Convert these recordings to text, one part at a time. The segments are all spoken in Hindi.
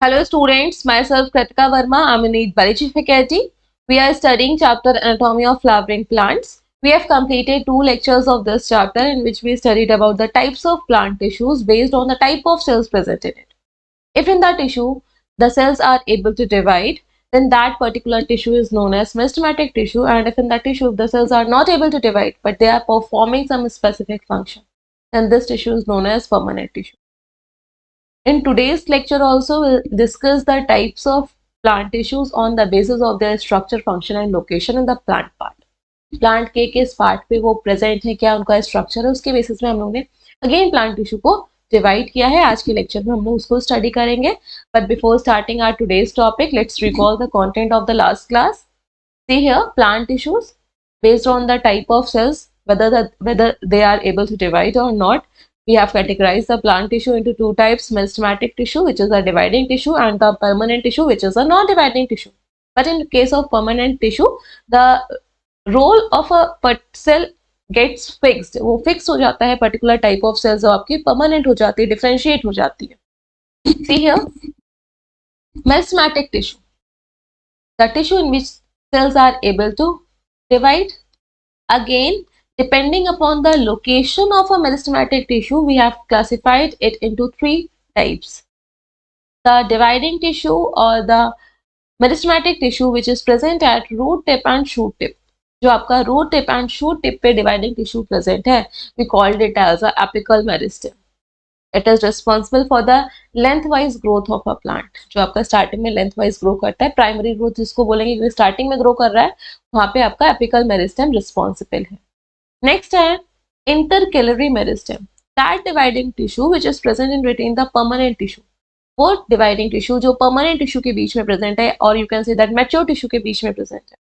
Hello students, myself Kritika Verma. I'm in the biology faculty. We are studying chapter anatomy of flowering plants. We have completed 2 lectures of this chapter in which we studied about the types of plant tissues based on the type of cells present in it. If in the tissue the cells are able to divide, then that particular tissue is known as meristematic tissue, and if in that tissue the cells are not able to divide but they are performing some specific function, then this tissue is known as permanent tissue. In today's lecture also we'll discuss the types of plant tissues on the basis of their structure, function and location in the plant part. Plant के किस पार्ट पे वो प्रेजेंट है, क्या उनका स्ट्रक्चर है, उसके बेसिस में हम लोगों ने अगेन प्लांट टिश्यू को डिवाइड किया है. आज के लेक्चर में हम लोग उसको स्टडी करेंगे. But before starting our today's topic, let's recall the content of the last class. See here, plant tissues based on the type of cells, whether they are able to divide or not. We have categorized the plant tissue into 2 types: meristematic tissue, which is a dividing tissue, and the permanent tissue, which is a non-dividing tissue. But in case of permanent tissue, the role of a cell gets fixed. वो fix हो जाता है. particular type of cells जो आपकी permanent हो जाती है, differentiate हो जाती है. See here, meristematic tissue, the tissue in which cells are able to divide. Again, depending upon the location of a meristematic tissue, we have classified it into 3 types. The dividing tissue or the meristematic tissue which is present at root tip and shoot tip. जो आपका root tip and shoot tip पे dividing tissue present है, we called it as a apical meristem. It is responsible for the lengthwise growth of a plant. जो आपका starting में lengthwise grow करता है, primary growth जिसको बोलेंगे क्योंकि starting में grow कर रहा है, वहाँ पे आपका apical meristem responsible है. Next है intercalary meristem, that dividing tissue which is present in between the permanent tissue. वो dividing tissue जो permanent tissue के बीच में present है, और you can say that mature tissue के बीच में present है,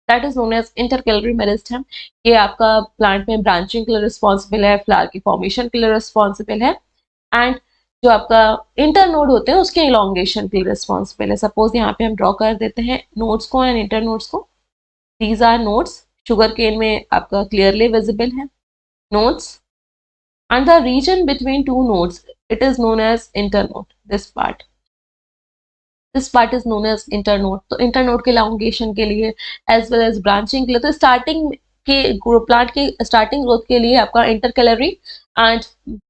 that is known as intercalary meristem. ये आपका plant में branching के लिए responsible है, flower की formation के लिए responsible है, and जो आपका internode होते हैं उसके elongation के लिए responsible है. Suppose यहाँ पे हम draw कर देते हैं nodes को and internodes को. These are nodes. Sugar cane में आपका क्लियरली विजिबल है nodes, and the region between 2 nodes, it is known as internode. This part is known as internode. तो इंटरनोड के लॉन्गेशन के लिए एज वेल एज ब्रांचिंग के लिए, तो स्टार्टिंग के प्लांट की स्टार्टिंग ग्रोथ के लिए आपका intercalary and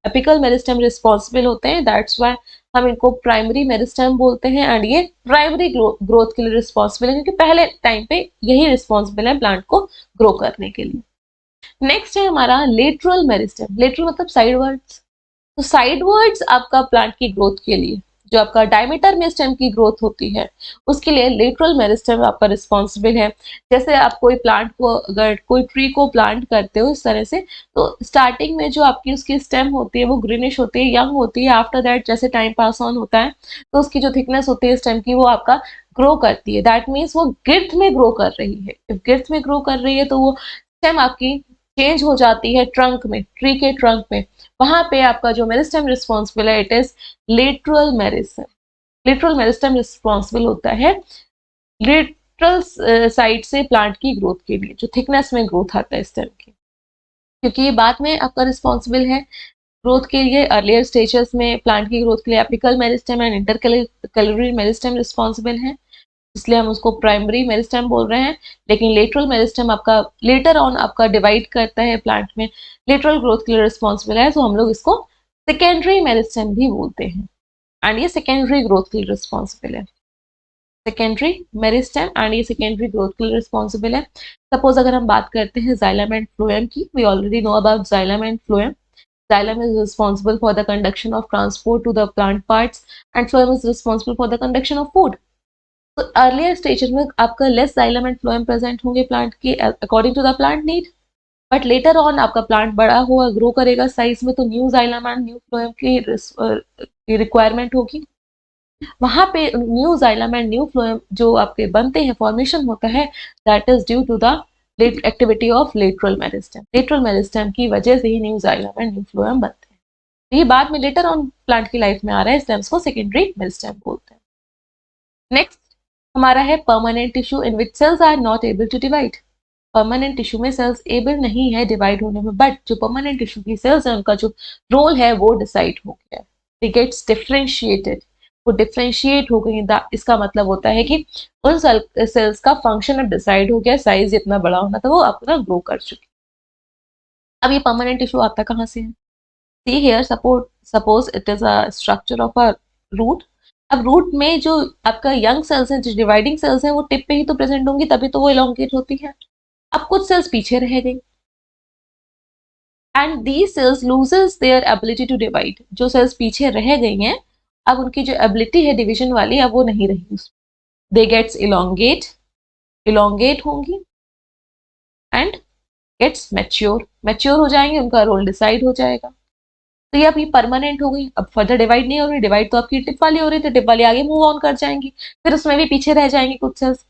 apical meristem responsible होते हैं. दैट्स व्हाई हम इनको प्राइमरी मेरिस्टेम बोलते हैं, एंड ये प्राइमरी ग्रोथ के लिए रिस्पॉन्सिबल है क्योंकि पहले टाइम पे यही रिस्पॉन्सिबल है प्लांट को ग्रो करने के लिए. नेक्स्ट है हमारा लेटरल मेरिस्टेम. लेटरल मतलब साइडवर्ड्स. तो साइडवर्ड्स आपका प्लांट की ग्रोथ के लिए, जो आपका डायमीटर में स्टेम की ग्रोथ होती है, उसके लिए लेटरल मेरिस्टेम आपका रिस्पॉन्सिबल है. जैसे आप कोई प्लांट को, अगर कोई ट्री को प्लांट करते हो इस तरह से, तो स्टार्टिंग में जो आपकी उसकी स्टेम होती है वो ग्रीनिश होती है, यंग होती है. आफ्टर दैट जैसे टाइम पास ऑन होता है तो उसकी जो थिकनेस होती है स्टेम की वो आपका ग्रो करती है. दैट मीन्स वो गिर्थ में ग्रो कर रही है. इफ गिर्थ में ग्रो कर रही है तो वो स्टेम आपकी चेंज हो जाती है ट्रंक में, ट्री के ट्रंक में. वहां पे आपका जो मेरिस्टेम रिस्पॉन्सिबल है, it is lateral meristem. Lateral meristem responsible होता है लेटरल साइड से प्लांट की ग्रोथ के लिए, जो थिकनेस में ग्रोथ आता है स्टेम की, क्योंकि ये बाद में आपका रिस्पॉन्सिबल है ग्रोथ के लिए. अर्लियर स्टेजेस में प्लांट की ग्रोथ के लिए apical meristem and intercalary meristem responsible है, इसलिए हम उसको प्राइमरी मेरिस्टेम बोल रहे हैं. लेकिन लेटरल मेरिस्टेम आपका लेटर ऑन आपका डिवाइड करता है प्लांट में, लेटरल ग्रोथ के लिए रिस्पॉन्सिबल है, तो हम लोग इसको सेकेंडरी मेरिस्टेम भी बोलते हैं, एंड ये सेकेंडरी ग्रोथ के लिए रिस्पॉन्सिबल है. सेकेंडरी मेरिस्टेम एंड ये सेकेंडरी ग्रोथ के लिए रिस्पॉन्सिबल है. सपोज अगर हम बात करते हैं जाइलम एंड फ्लोएम की, we already know about xylem and phloem. Xylem is responsible for the conduction of transport to the plant parts, and phloem is responsible for the conduction of food. तो अर्लियर स्टेजेस में आपका less xylem and phloem present होंगे प्लांट के according to the plant need, but later on आपका प्लांट बड़ा हुआ ग्रो करेगा साइज में, तो new xylem and new phloem की रिक्वायरमेंट होगी. वहां पे new xylem and new phloem जो आपके बनते हैं, फॉर्मेशन होता है, that is due to the activity of lateral meristem. Lateral meristem की वजह से ही new xylem and new phloem बनते हैं. ये बाद में लेटर ऑन प्लांट की लाइफ में आ रहा है, इसलिए इसको सेकेंडरी मेरिस्टेम बोलते हैं. नेक्स्ट हमारा है permanent tissue in which cells are not able to divide. Permanent tissue में सेल्स एबल नहीं है डिवाइड होने में, बट जो परमानेंट टिश्यू की सेल्स है उनका जो रोल है वो डिसाइड हो गया है. It gets differentiated. वो डिफ्रेंशिएट हो गई। इसका मतलब होता है कि उन सेल्स का फंक्शन अब डिसाइड हो गया, साइज जितना बड़ा होना था वो अपना ग्रो कर चुकी। अब ये परमानेंट टिश्यू आता कहाँ से है? See here, suppose it is a structure of a root. अब रूट में जो आपका यंग सेल्स हैं, जो डिवाइडिंग सेल्स हैं, वो टिप पे ही तो प्रेजेंट होंगी, तभी तो वो इलोंगेट होती है। अब कुछ सेल्स पीछे रह गई and these cells loses their ability to divide. जो सेल्स पीछे रह गई हैं, अब उनकी जो एबिलिटी है डिवीजन वाली, अब वो नहीं रही। दे गेट्स इलोंगेट होंगी एंड गेट्स मैच्योर हो जाएंगे, उनका रोल डिसाइड हो जाएगा। तो ये अब ये परमानेंट हो गई, अब फर्दर डिवाइड नहीं हो रही। डिवाइड तो आपकी टिप वाली हो रही थी, टिप वाली आगे मूव ऑन कर जाएंगी, फिर उसमें भी पीछे रह जाएंगी कुछ सेल्स।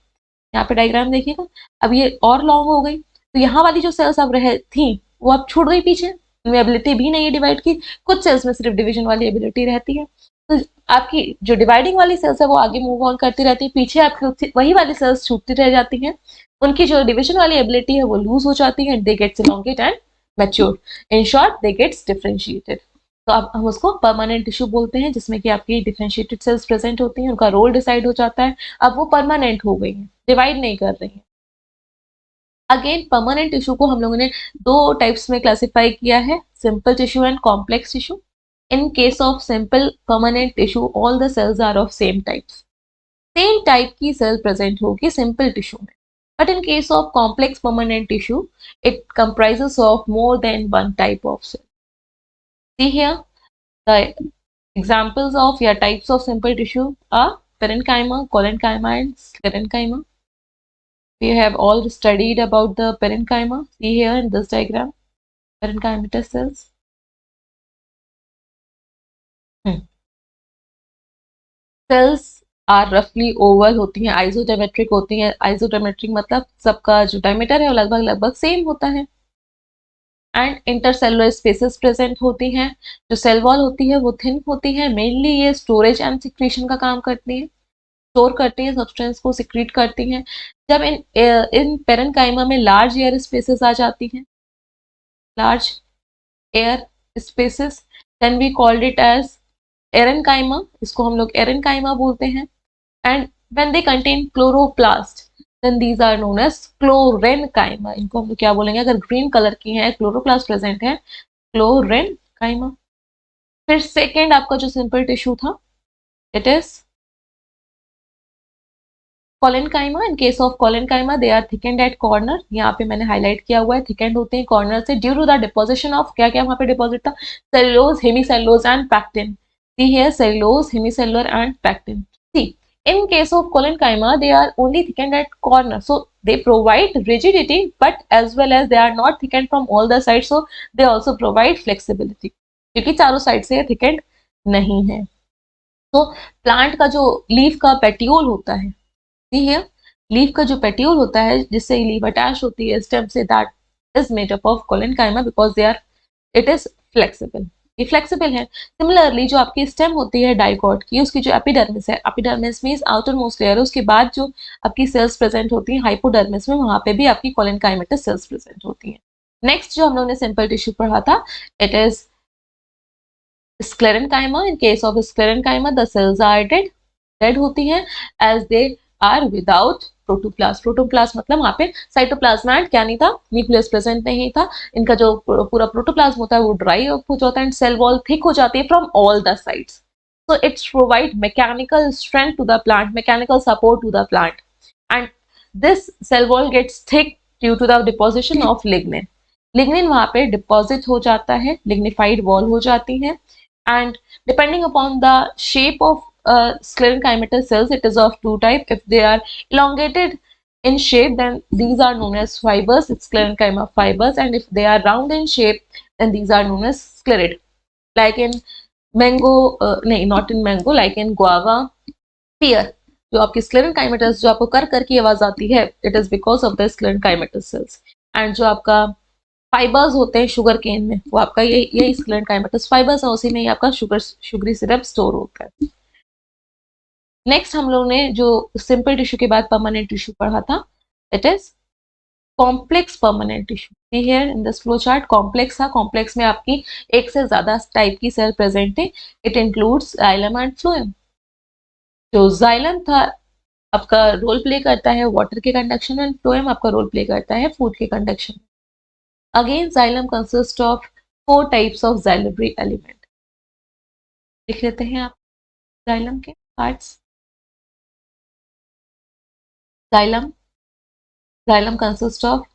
यहाँ पे डायग्राम देखिएगा, अब ये और लॉन्ग हो गई, तो यहाँ वाली जो सेल्स अब रह थी वो अब छूट गई पीछे, उनमें एबिलिटी भी नहीं है डिवाइड की। कुछ सेल्स में सिर्फ डिवीजन वाली एबिलिटी रहती है। तो आपकी जो डिवाइडिंग वाली सेल्स है वो आगे मूव ऑन करती रहती है, पीछे आपकी वही वाली सेल्स छूटती रह जाती हैं। उनकी जो डिवीजन वाली एबिलिटी है वो लूज हो जाती है, they gets elongate and mature. In short, they gets differentiated. तो अब हम उसको परमानेंट टिश्यू बोलते हैं, जिसमें कि आपकी डिफरेंशिएटेड सेल्स प्रेजेंट होती हैं, उनका रोल डिसाइड हो जाता है, अब वो परमानेंट हो गई हैं, डिवाइड नहीं कर रही हैं। अगेन परमानेंट टिश्यू को हम लोगों ने दो टाइप्स में क्लासिफाई किया है, simple tissue and complex tissue. In case of simple permanent tissue, all the cells are of same types. Same type की सेल प्रेजेंट होगी सिंपल टिश्यू में। But in case of complex permanent tissue, it comprises of more than one type of cell. See here, the examples of या types of simple tissue are parenchyma, collenchyma and sclerenchyma. We have all studied about the parenchyma. See here in this diagram, parenchymatous cells. Cells are roughly oval होती हैं, isodymmetric होती हैं। Isodymmetric मतलब सबका जो डायमीटर है वो लगभग लगभग सेम होता है। एंड इंटरसेलुलर स्पेसेस प्रेजेंट होती हैं। जो सेल वॉल होती है वो थिन होती है। मेनली ये स्टोरेज एंड सिक्रीशन का काम करती है, स्टोर करती है सब्सटेंस को, सिक्रीट करती हैं। जब इन पेरेन्काइमा में लार्ज एयर स्पेसेस आ जाती हैं, large air spaces, then we called it as aerenchyma. इसको हम लोग एरेनकाइमा बोलते हैं। And when they contain chloroplast, then these are known as chlorenchyma. इनको हम लोग क्या बोलेंगे, अगर ग्रीन कलर की है, क्लोरोप्लास्ट प्रेजेंट है, क्लोरेनकाइमा। फिर सेकेंड आपका जो सिंपल टिश्यू था, it is collenchyma. In case of collenchyma, they are thickened at corner. यहाँ पे मैंने हाईलाइट किया हुआ है, थिकेंड होते हैं कॉर्नर से due to the deposition of, क्या क्या वहाँ पे डिपॉजिट था, cellulose, hemicellulose and pectin. See here, cellulose, hemicellular and pectin. See, in case of collenchyma, they are only thickened at corner, so they provide rigidity, but as well as they are not thickened from all the sides, so they also provide flexibility, क्योंकि चारों साइड से thickened नहीं है। तो प्लांट का जो लीफ का पेट्यूल होता है, सी हियर, लीफ का जो पेट्यूल होता है जिससे लीफ अटैच होती है स्टेम से, that is made up of collenchyma because they are, it is flexible, ये फ्लेक्सिबल है। सिमिलरली जो आपकी स्टेम होती है डाइकॉट की, उसकी जो एपिडर्मिस है, epidermis means outer most layer, उसके बाद जो आपकी सेल्स प्रेजेंट होती हैं हाइपोडर्मिस में, वहां पे भी आपकी कोलेनकाइमेटस सेल्स प्रेजेंट होती हैं। नेक्स्ट जो हम लोगों ने सिंपल टिश्यू पढ़ा था, it is sclerenchyma. In case of sclerenchyma, the cells are dead होती हैं as they are without protoplast. Protoplast मतलब वहाँ पे साइटोप्लाज्म एंड क्या नहीं था, न्यूक्लियस प्रेजेंट नहीं था। इनका जो पूरा प्रोटोप्लाज्म होता है वो ड्राई अप हो जाता है एंड सेल वॉल थिक हो जाती है from all the sides. So it's provide mechanical strength to the plant, mechanical support to the plant, and this cell wall gets thick due to the deposition of lignin. Lignin वहाँ पे डिपॉजिट हो जाता है, लिग्निफाइड वॉल हो जाती है। And depending upon the shape of sclerenchymatous cells, it is of two type. If they are elongated in shape, then these are known as fibers, sclerenchyma fibers, and if they are round in shape, then these are known as sclerid. Like in mango, not in mango, like in guava, pear, जो आपकी sclerenchymatous जो आपको कर की आवाज आती है, it is because of the sclerenchymatous cells. And जो आपका फाइबर्स होते हैं शुगर केन में, वो आपका यही स्क्लेरेंकाइमेटस फाइबर्स है, उसी में ही आपका शुगरी सिरप स्टोर होता है। नेक्स्ट हम लोगों ने जो सिंपल टिश्यू के बाद परमानेंट टिश्यू पढ़ा था, it is complex permanent tissue. See here in this flow chart, complex था, कॉम्प्लेक्स में आपकी एक से ज्यादा टाइप की सेल प्रेजेंट है। It includes xylem and phloem. जो जाइलम था आपका रोल प्ले करता है वाटर के कंडक्शन में, फ्लोएम आपका रोल प्ले करता है फूड के कंडक्शन में. Again xylem consist of 4 types of xylary element. लिख लेते हैं आप जाइलम के parts. Xylem xylem consist of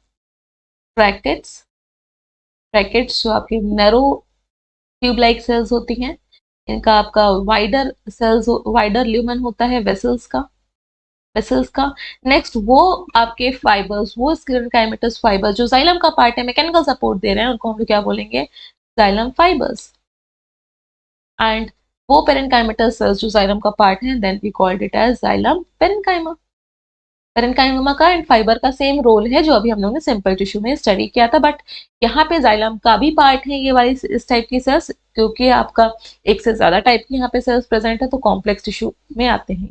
brackets. Brackets जो आपके नैरो ट्यूब लाइक सेल्स होती हैं, इनका आपका वाइडर ल्यूमेन होता है वेसल्स का. नेक्स्ट वो आपके फाइबर्स, वो स्क्लेरोकाइमेटस फाइबर्स जो जाइलम का पार्ट है, मैकेनिकल सपोर्ट दे रहे हैं, उनको हम लोग क्या बोलेंगे, जाइलम फाइबर्स. एंड वो पेरेन्काइमेटस सेल्स जो जाइलम का पार्ट है, then we called it as xylem parenchyma. Parenchyma का एंड फाइबर का सेम रोल है जो अभी हम लोगों ने सिंपल टिश्यू में स्टडी किया था, बट यहाँ पे जाइलम का भी पार्ट है ये वाली इस टाइप की सेल्स, क्योंकि आपका एक से ज्यादा टाइप की यहाँ पे सेल्स प्रेजेंट है, तो कॉम्प्लेक्स टिश्यू में आते हैं.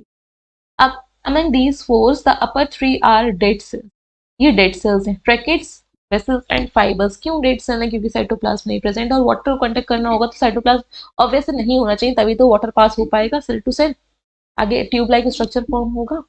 अब among these four the upper three are dead cells. ये डेड सेल्स हैं. Brackets, vessels and fibres. क्यों डेड सेल है, क्योंकि साइटोप्लाज्म नहीं प्रेजेंट, और वाटर को कांटेक्ट करना होगा तो साइटोप्लाज्म ऑब्वियसली नहीं होना चाहिए, तभी तो वाटर पास हो पाएगा सेल टू सेल, आगे ट्यूब लाइक स्ट्रक्चर फॉर्म होगा.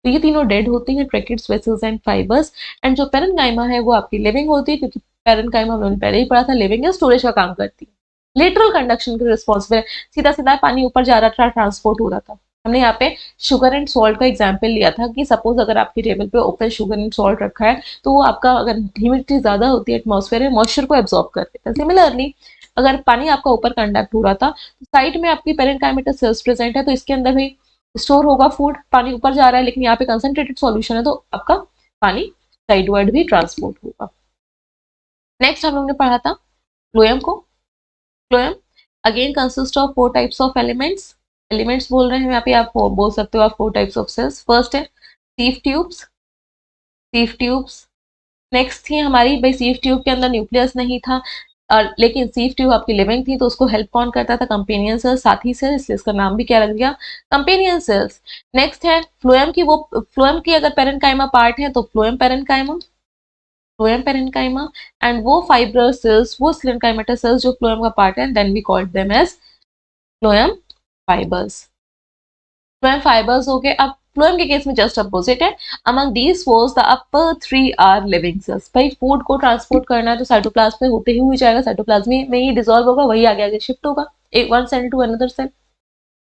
तो ये तीनों डेड होती हैं, brackets, vessels and fibres. And जो पेरेन्काइमा है वो आपकी लिविंग होती है, क्योंकि पेरेन्काइमा हमने पहले ही पढ़ा था, लिविंग है, स्टोरेज का काम करती है, लेटरल कंडक्शन के रिस्पॉन्सिबल है. सीधा सीधा पानी ऊपर जा रहा था, ट्रांसपोर्ट हो रहा था. हमने यहाँ पे शुगर एंड सॉल्ट का एग्जाम्पल लिया था कि सपोज अगर आपकी टेबल पे ओपन शुगर एंड सॉल्ट रखा है, तो वो आपका अगर ह्यूमिडिटी ज्यादा होती है एटमॉस्फेयर में, मॉइस्चर को एब्जॉर्ब कर लेता है. सिमिलरली अगर पानी आपका ऊपर कंडक्ट हो रहा था, तो साइड में आपकी पेरेन्काइमेटस सेल्स प्रेजेंट है, तो इसके अंदर भी स्टोर होगा फूड. पानी ऊपर जा रहा है लेकिन यहाँ पे कंसंट्रेटेड सॉल्यूशन है, तो आपका पानी साइडवर्ड भी ट्रांसपोर्ट होगा. नेक्स्ट हम लोग ने पढ़ा था फ्लोएम को. Phloem again consist of 4 types of elements बोल रहे हैं यहाँ पे, आप बोल सकते हो आप 4 टाइप्स ऑफ सेल्स. फर्स्ट है सीव ट्यूब्स. नेक्स्ट थी हमारी भाई सीव ट्यूब के अंदर न्यूक्लियस नहीं था, और लेकिन सीव ट्यूब आपकी लिविंग थी, तो उसको हेल्प कौन करता था, कंपेनियन सेल्स, साथी सेल्स, इसलिए इसका नाम भी क्या लग गया, कंपेनियन सेल्स. नेक्स्ट है फ्लोएम की अगर पेरेन्काइमा पार्ट है तो फ्लोएम पेरेन्काइमा. एंड वो फाइब्रस सेल्स, वो स्क्लेरोकाइमेटस सेल्स जो फ्लोएम का पार्ट है, then we called them as phloem fibres. Phloem fibres हो गए. अब फ्लोएम के केस में जस्ट अपोजिट है. Among these fours the upper 3 are living cells. भाई फूड को ट्रांसपोर्ट करना है तो साइटोप्लाज्म में होते ही जाएगा, साइटोप्लाज्म में ही डिसॉल्व होगा, वही आगे आगे शिफ्ट होगा एक one cell to another cell.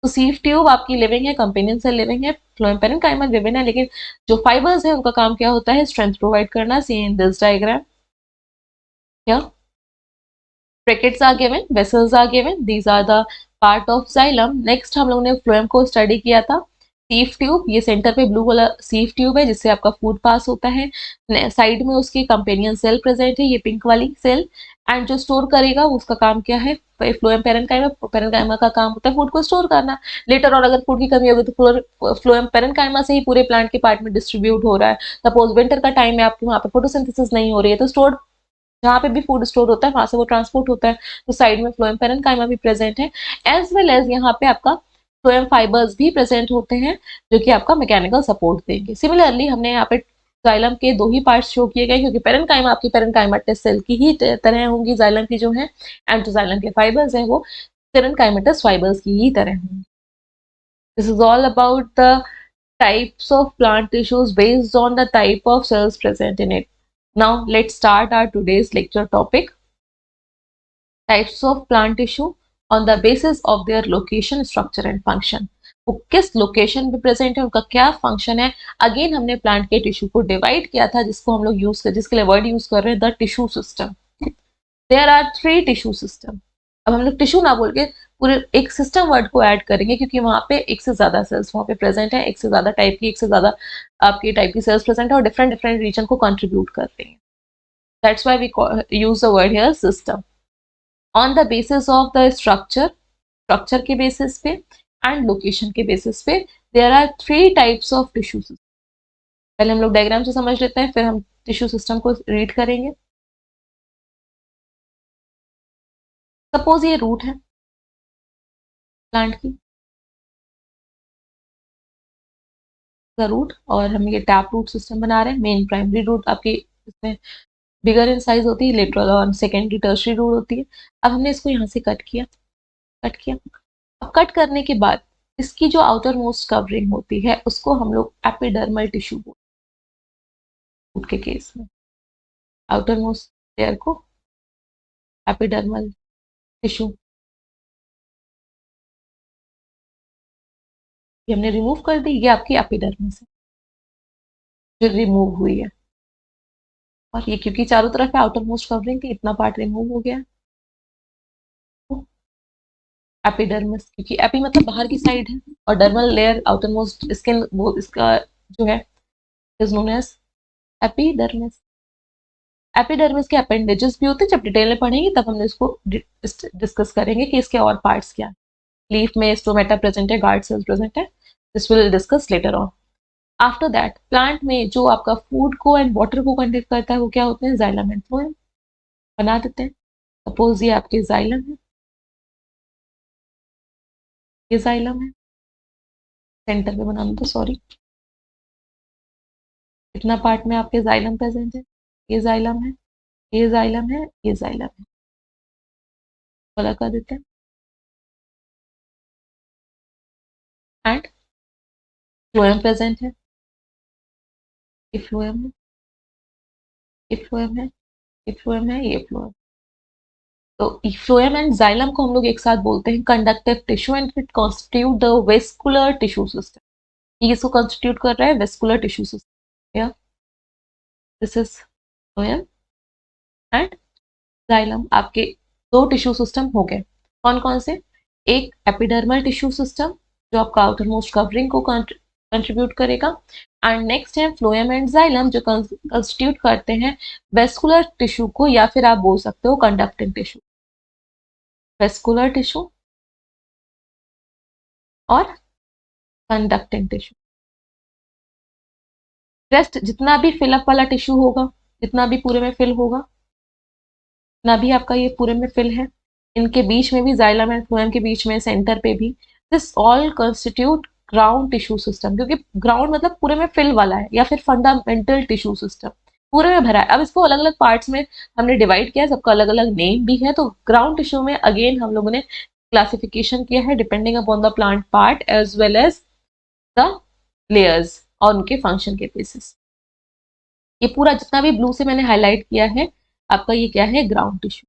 तो सीव ट्यूब आपकी लिविंग है, कंपेनियन सेल लिविंग है, फ्लोएम पेरेन्काइमा लिविंग है, लेकिन जो फाइबर्स है उनका काम क्या होता है, स्ट्रेंथ प्रोवाइड करना. सी इन दिस डायग्राम क्या, brackets are given, vessels are given, these are the part of xylem. Next हम लोग ने फ्लोएम को स्टडी किया था. सीव ट्यूब, ये सेंटर पे ब्लू वाला सीव ट्यूब है जिससे आपका फूड पास होता है. साइड में उसकी कंपेनियन सेल प्रेजेंट है, ये पिंक वाली सेल. एंड जो स्टोर करेगा उसका काम क्या है, फ्लोएम पेरेन्काइमा का काम होता है फूड को स्टोर करना. लेटर और अगर फूड की कमी होगी तो फ्लोएम पेरेन्काइमा से ही पूरे प्लांट के पार्ट में डिस्ट्रीब्यूट हो रहा है. सपोज विंटर का टाइम है, आपके वहाँ पे फोटोसिंथेसिस नहीं हो रही है, तो स्टोर जहाँ पे भी फूड स्टोर होता है वहां से वो ट्रांसपोर्ट होता है, तो साइड में फ्लोएम पेरेन्काइमा भी प्रेजेंट है. एज वेल एज यहाँ पे आपका फ्लोएम फाइबर्स भी प्रेजेंट होते हैं जो कि आपका मैकेनिकल सपोर्ट देंगे. सिमिलरली हमने यहाँ पे जाइलम के 2 ही पार्ट्स शो किए गए, क्योंकि पेरेन्काइमा आपकी पेरेन्काइमेटस सेल की ही तरह होंगी जाइलम की जो है, एंड जो जाइलम के फाइबर्स हैं वो पेरेन्काइमेटस फाइबर्स की ही तरह होंगी. This is all about the types of plant tissues based on the type of cells present in it. Now let's start our today's lecture topic, types of plant tissue on the basis of their location, structure and function. वो किस लोकेशन पे प्रेजेंट है, उनका क्या फंक्शन है. अगेन हमने प्लांट के टिश्यू को डिवाइड किया था, जिसको हम लोग जिसके लिए वर्ड यूज कर रहे हैं, the tissue system. There are 3 tissue system. अब हम लोग टिश्यू ना बोल के पूरे एक सिस्टम वर्ड को ऐड करेंगे, क्योंकि वहां पे एक से ज्यादा सेल्स वहां पे प्रेजेंट है, एक से ज्यादा टाइप की, एक से ज्यादा आपकी टाइप की सेल्स प्रेजेंट है, और डिफरेंट डिफरेंट रीजन को कंट्रीब्यूट कर रही हैं. That's why we use the word here system. On the basis of the structure के बेसिस पे एंड लोकेशन के बेसिस पे there are 3 types of tissue system. पहले हम लोग डायग्राम से समझ लेते हैं, फिर हम टिश्यू सिस्टम को रीड करेंगे. सपोज ये रूट है प्लांट की, रूट, और हम ये टैप रूट सिस्टम बना रहे हैं. मेन प्राइमरी रूट आपकी इसमें बिगर इन साइज होती है, लेटरल और सेकेंडरी टर्शरी रूट होती है. अब हमने इसको यहाँ से कट किया. अब कट करने के बाद इसकी जो आउटर मोस्ट कवरिंग होती है उसको हम लोग एपिडर्मल टिश्यू बोलते हैं के केस में। आउटर मोस्ट लेयर को एपिडर्मल टिश्यू, ये हमने रिमूव कर दी, ये आपकी एपिडर्मिस है जो रिमूव हुई है। और ये क्योंकि चारों तरफ है आउटर मोस्ट कवरिंग थी, इतना पार्ट रिमूव हो गया। तो एपिडर्मिस, क्योंकि एपी मतलब बाहर की साइड है और dermal layer outermost skin, वो इसका जो है is known as epidermis. Epidermis के अपेंडेजेस भी होते हैं, जब डिटेल में पढ़ेंगे तब हम इसको डिस्कस करेंगे कि इसके और पार्ट्स क्या है। लीफ में स्टोमेटा प्रेजेंट है, गार्ड सेल्स प्रेजेंट है, this will discuss later on. After that plant में जो आपका फूड को एंड वाटर को कंडक्ट करता है वो क्या होते हैं, जाइलम एंड फ्लोएम। बना देते हैं, सपोज ये आपके जाइलम है, ये जाइलम है, सेंटर पे बनाना था सॉरी, इतना पार्ट में आपके जाइलम प्रेजेंट है, ये जाइलम है, ये जाइलम है, ये जाइलम है, अलग कर देते हैं। एंड फ्लोएम प्रेजेंट है, ये फ्लोएम है, ये फ्लोएम है, ये फ्लोएम है, ये फ्लोएम। तो फ्लोएम एंड जाइलम को हम लोग एक साथ बोलते हैं conductive tissue and it constitute the vascular tissue system. ये इसको कॉन्स्टिट्यूट कर रहा है वेस्कुलर टिश्यू सिस्टम। या this is phloem and xylem, आपके दो टिश्यू सिस्टम हो गए। कौन कौन से, एक एपिडर्मल टिश्यू सिस्टम जो आपका आउटर मोस्ट कवरिंग को कंट्रीब्यूट करेगा, एंड नेक्स्ट है फ्लोएम एंड जाइलम जो कंस्टिट्यूट करते हैं वेस्कुलर टिश्यू को, या फिर आप बोल सकते हो कंडक्टिंग टिश्यू। वेस्कुलर टिश्यू और कंडक्टिंग टिश्यू। रेस्ट जितना भी फिलअप वाला टिश्यू होगा, जितना भी पूरे में फिल होगा, जितना भी आपका ये पूरे में फिल है, इनके बीच में भी जाइलम एंड फ्लोएम के बीच में सेंटर पे भी, this all constitute ground tissue system, क्योंकि ग्राउंड मतलब पूरे में फिल वाला है, या फिर फंडामेंटल टिश्यू सिस्टम पूरे में भरा है। अब इसको अलग अलग पार्ट्स में हमने डिवाइड किया है, सबका अलग अलग नेम भी है। तो ग्राउंड टिश्यू में अगेन हम लोगों ने क्लासिफिकेशन किया है depending upon the plant part as well as the layers और उनके फंक्शन के बेसिस। ये पूरा जितना भी ब्लू से मैंने हाईलाइट किया है आपका, ये क्या है, ग्राउंड टिश्यू।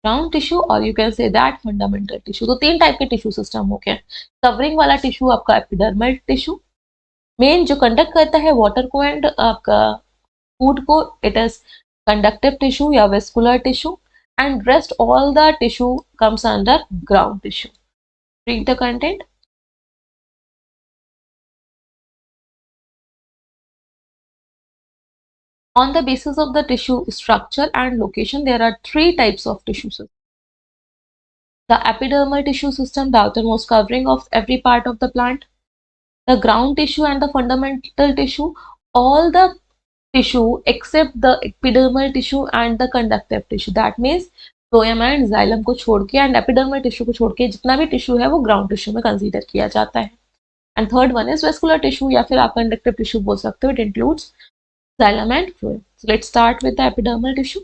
ग्राउंड टिश्यू और you can say that fundamental tissue. तो तीन टाइप के टिश्यू सिस्टम हो गए। कवरिंग वाला टिश्यू आपका एपिडर्मल टिश्यू, मेन जो कंडक्ट करता है वाटर को एंड आपका फूड को, इट इज कंडक्टिव टिश्यू या vascular tissue, and rest all the tissue comes under ground tissue. Read the content. On the basis of the tissue structure and location, there are three types of tissue systems. The epidermal tissue system, the outermost covering of every part of the plant. The ground tissue and the fundamental tissue, all the tissue except the epidermal tissue and the conductive tissue. That means phloem and xylem को छोड़ के and epidermal tissue को छोड़ के जितना भी tissue है वो ground tissue में consider किया जाता है. And third one is vascular tissue या फिर आप conductive tissue बोल सकते हो. It includes xylem and phloem. So let's start with the epidermal tissue.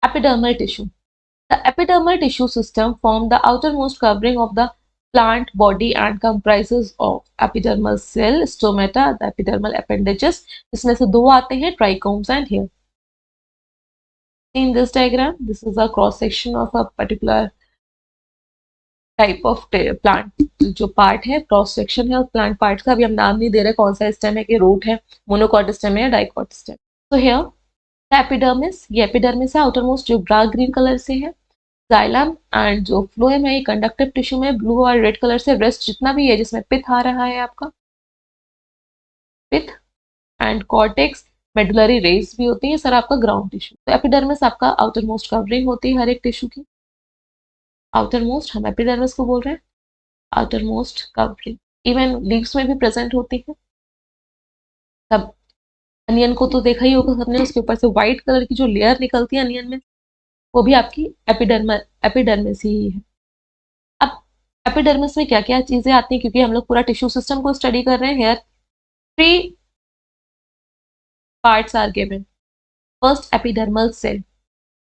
Epidermal tissue. The epidermal tissue system forms the outermost covering of the plant body and comprises of epidermal cell, stomata, the epidermal appendages. इसमें से दो आते हैं, trichomes and hair. In this diagram, this is a cross section of a particular type of plant. जो part है cross section है, और plant part का अभी हम नाम नहीं दे रहे कौन सा stem है, कि root है, monocot stem है या dicot stem. So here the epidermis, ये epidermis है outermost जो dark green color से है. जाइलम एंड जो फ्लोएम है ये कंडक्टिव टिश्यू में ब्लू और रेड कलर से. रेस्ट जितना भी है जिसमें पिथ आ रहा है आपका, pith and cortex, medullary rays भी होती है, सर आपका ग्राउंड टिश्यू. तो एपिडर्मिस आपका आउटर मोस्ट कवरिंग होती है हर एक टिश्यू की. आउटर मोस्ट हम एपिडर्मिस को बोल रहे हैं, outermost covering. Even leaves में भी प्रेजेंट होती है. तब अनियन को तो देखा ही होगा सबने, उसके ऊपर से व्हाइट कलर की जो लेयर निकलती है अनियन में, वो भी आपकी एपिडर्मिस ही है. अब एपिडर्मिस में क्या क्या चीजें आती हैं, क्योंकि हम लोग पूरा टिश्यू सिस्टम को स्टडी कर रहे हैं. Here three parts are given. First epidermal cell.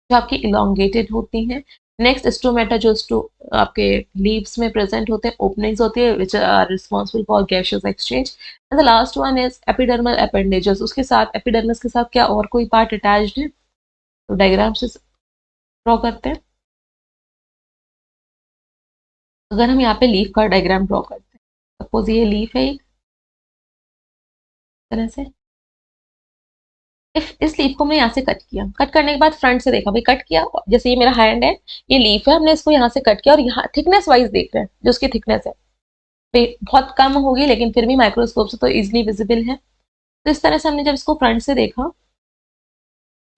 जो आपकी इलोंगेटेड होती हैं। नेक्स्ट स्टोमेटा जो आपके लीव्स में प्रेजेंट होते हैं, ओपनिंग्स होती है which are responsible for gaseous exchange. And the last one is epidermal appendages. उसके साथ एपिडर्मिस के साथ क्या और कोई पार्ट अटैच्ड है, तो डायग्राम से ड्रॉ करते हैं। अगर हम यहाँ पे लीफ का डायग्राम ड्रॉ करते हैं, सपोज ये लीफ है एक तरह से। इस लीफ को हमने यहाँ से कट किया, कट करने के बाद फ्रंट से देखा, भाई कट किया, जैसे ये मेरा हैंड है, ये लीफ है, हमने इसको यहाँ से कट किया और यहाँ थिकनेस वाइज देख रहे हैं जो उसकी थिकनेस है, भाई बहुत कम होगी लेकिन फिर भी माइक्रोस्कोप से तो इजिली विजिबल है। तो इस तरह से हमने जब इसको फ्रंट से देखा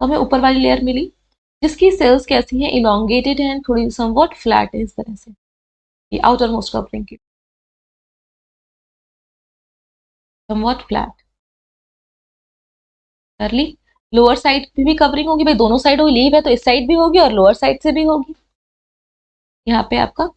तो हमें ऊपर वाली लेयर मिली जिसकी सेल्स कैसी हैं, इलोंगेटेड हैं, थोड़ी समवॉट फ्लैट है इस तरह से, ये आउटर मोस्ट कवरिंग की समवॉट फ्लैट कर ली। लोअर साइड पे भी कवरिंग होगी, भाई दोनों साइड होगी, लीव है तो इस साइड भी होगी और लोअर साइड से भी होगी। यहाँ पे आपका,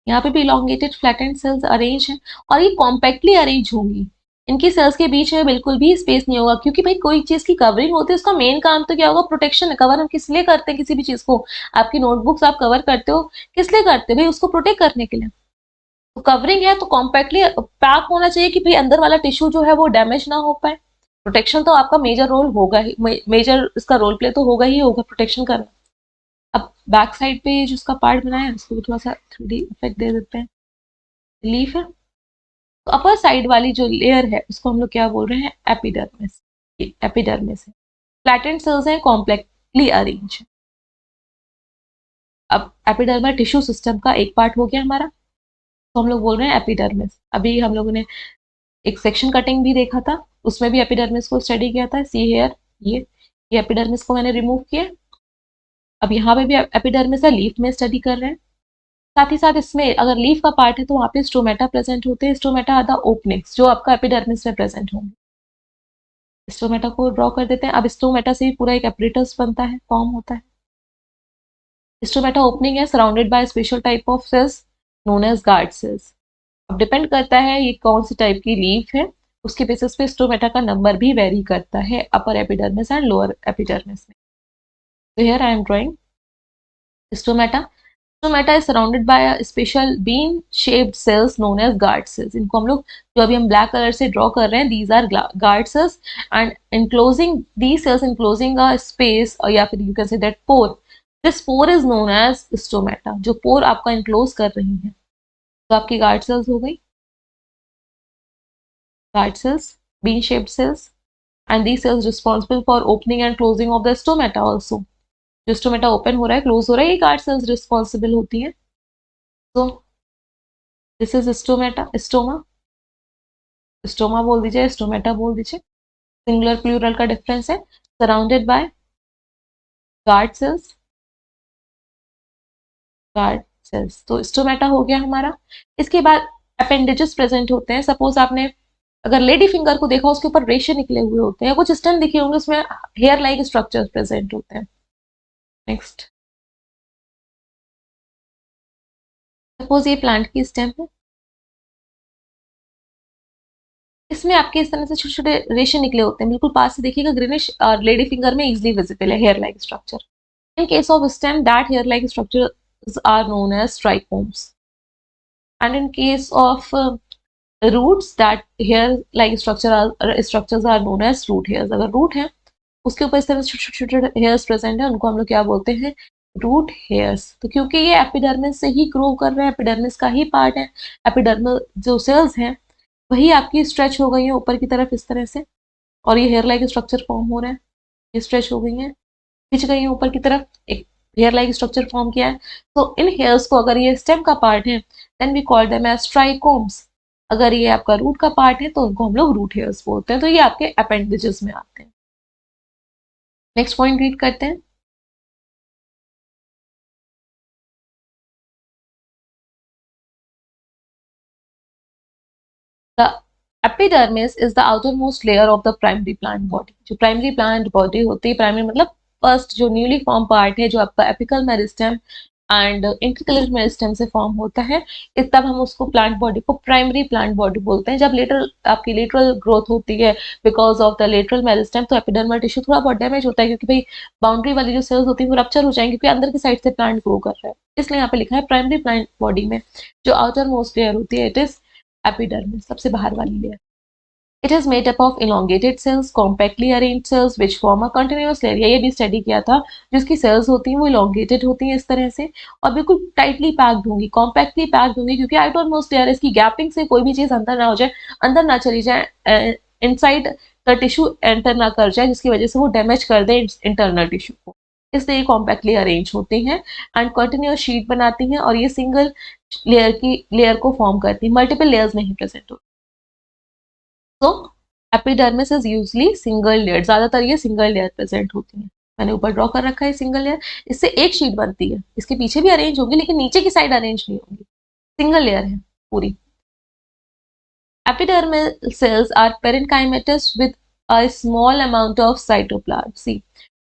यहाँ पे भी इलोंगेटेड फ्लैटेंड सेल्स अरेंज हैं और ये कॉम्पैक्टली अरेंज होंगी। इनकी सेल्स के बीच में बिल्कुल भी स्पेस नहीं होगा, क्योंकि भाई कोई चीज की कवरिंग होती है उसका मेन काम तो क्या होगा, प्रोटेक्शन है। कवर हम किस लिए करते हैं किसी भी चीज को, आपकी नोटबुक्स आप कवर करते हो किस लिए करते हो, भाई उसको प्रोटेक्ट करने के लिए। तो कवरिंग है तो कॉम्पैक्टली पैक होना चाहिए कि भाई अंदर वाला टिश्यू जो है वो डैमेज ना हो पाए। प्रोटेक्शन तो आपका मेजर रोल होगा ही, मेजर इसका रोल प्ले तो होगा ही होगा प्रोटेक्शन करना। अब बैक साइड पे जो इसका पार्ट बनाया है उसको भी थोड़ा सा 3D इफेक्ट दे देते हैं। लीफ है तो अपर साइड वाली जो लेयर है उसको हम लोग क्या बोल रहे हैं, एपिडर्मिस। एपिडर्मिस है, फ्लैटेंड सेल्स हैं, कॉम्प्लेक्सली अरेंज। अब एपिडर्मल टिश्यू सिस्टम का एक पार्ट हो गया हमारा, तो हम लोग बोल रहे हैं एपिडर्मिस। अभी हम लोगों ने एक सेक्शन कटिंग भी देखा था, उसमें भी एपिडर्मिस को स्टडी किया था। सी हेयर, ये एपिडर्मिस को मैंने रिमूव किया। अब यहाँ पे भी एपिडर्मिस है, लीफ में स्टडी कर रहे हैं। साथ ही साथ इसमें अगर लीफ का पार्ट है तो वहाँ पे स्टोमेटा प्रेजेंट होते हैं। स्टोमेटा आर द ओपनिंग्स जो आपका एपिडर्मिस में प्रेजेंट होंगे। स्टोमेटा को ड्रॉ कर देते हैं। अब स्टोमेटा से भी पूरा एक एपरेटस बनता है, फॉर्म होता है। स्टोमेटा ओपनिंग है surrounded by special type of cells known as guard cells. अब डिपेंड करता है ये कौन सी टाइप की लीफ है, उसके बेसिस पे स्टोमेटा का नंबर भी वेरी करता है अपर एपिडर्मिस एंड लोअर एपिडर्मिस में। So here I am drawing stomata. Stomata is surrounded by a special bean-shaped cells known as guard cells. इनको हम लोग जो अभी हम ब्लैक कलर से ड्रॉ कर रहे हैं, these are guard cells and enclosing these cells enclosing a space or या फिर you can say that pore. This pore is known as stomata. जो pore आपका enclose कर रही है, तो आपकी guard cells हो गई, guard cells, bean-shaped cells, and these cells responsible for opening and closing of the stomata also. जो स्टोमेटा ओपन हो रहा है, क्लोज हो रहा है, ये गार्ड सेल्स रिस्पॉन्सिबल होती है। तो this is stomata, stoma, stoma बोल दीजिए, स्टोमेटा बोल दीजिए, सिंगुलर प्लूरल का डिफरेंस है। Surrounded bye guard cells, guard sales, तो स्टोमेटा हो गया हमारा। इसके बाद अपेंडेजेस प्रेजेंट होते हैं। सपोज आपने अगर लेडी फिंगर को देखा, उसके ऊपर रेशे निकले हुए होते हैं, कुछ स्टेम दिखे होंगे, उसमें हेयर लाइक स्ट्रक्चर प्रेजेंट होते हैं। नेक्स्ट, सपोज ये प्लांट की स्टेम है, इसमें आपके इस तरह से छोटे छोटे रेशे निकले होते हैं, बिल्कुल पास से देखिएगा, ग्रीनिश और लेडी फिंगर में इजिली विजिबल है hair like structure. In case of stem that hair like structures are known as trichomes, and in case of roots that hair like structures are known as root hairs। अगर रूट है उसके ऊपर इस तरह से छोटे छोटे हेयर्स प्रेजेंट है, उनको हम लोग क्या बोलते हैं, रूट हेयर्स। तो क्योंकि ये एपिडर्मिस से ही ग्रो कर रहे हैं, एपिडर्मिस का ही पार्ट है, एपिडर्मल जो सेल्स हैं वही आपकी स्ट्रेच हो गई है ऊपर की तरफ इस तरह से, और ये हेयर लाइक स्ट्रक्चर फॉर्म हो रहा है, ये स्ट्रेच हो गई है, खिंच गई है ऊपर की तरफ, एक हेयर लाइक स्ट्रक्चर फॉर्म किया है। तो इन हेयर्स को अगर ये स्टेम का पार्ट है then we call them as trichomes. अगर ये आपका रूट का पार्ट है तो उनको हम लोग रूट हेयर्स बोलते हैं। तो ये आपके अपेंडेजेस में आते हैं। नेक्स्ट पॉइंट रीड करते हैं। The epidermis is the outermost layer of the primary plant body। जो primary plant body होती है, primary मतलब फर्स्ट जो न्यूली फॉर्म पार्ट है, जो आपका एपिकल मेरिस्टेम एंड इंटरकलर मेरिस्टेम से फॉर्म होता है। तब हम उसको प्लांट बॉडी को प्राइमरी प्लांट बॉडी बोलते हैं। जब लेटरल आपकी लेटरल ग्रोथ होती है because of the lateral meristem, तो एपिडर्मल टिश्यू थोड़ा बहुत डैमेज होता है, क्योंकि भाई बाउंड्री वाली जो सेल्स होती है वो रप्चर हो जाएंगे, क्योंकि अंदर की साइड से प्लांट ग्रो कर रहा है। इसलिए यहाँ पे लिखा है प्राइमरी प्लांट बॉडी में जो आउटर मोस्ट लेयर होती है, इट इज एपिडर्मिस, सबसे बाहर वाली layer. It is made up of elongated cells, compactly arranged cells which form a continuous layer। ये भी स्टडी किया था, जिसकी सेल्स होती हैं वो elongated होती हैं इस तरह से, और बिल्कुल टाइटली पैक्ड होंगी, कॉम्पैक्टली पैक्ड होंगी, क्योंकि आउटरमोस्ट लेयर इसकी गैपिंग से कोई भी चीज अंदर ना हो जाए, अंदर ना चली जाए, इनसाइड द टिश्यू एंटर ना कर जाए, जिसकी वजह से वो डैमेज कर दे इंटरनल टिश्यू को। इसलिए ये कॉम्पैक्टली अरेंज होती हैं एंड कंटिन्यूअस शीट बनाती हैं, और ये सिंगल लेयर को फॉर्म करती हैं, मल्टीपल लेयर्स नहीं प्रेजेंट होती। तो epidermis is usually single layer, ज्यादातर ये सिंगल लेयर प्रेजेंट होती है। मैंने ऊपर ड्रॉ कर रखा है सिंगल लेयर, इससे एक शीट बनती है, इसके पीछे भी अरेंज होगी लेकिन नीचे की साइड अरेंज नहीं होगी, सिंगल लेयर है पूरी। Epidermal cells are parenchymatous with a small amount of cytoplasm. See,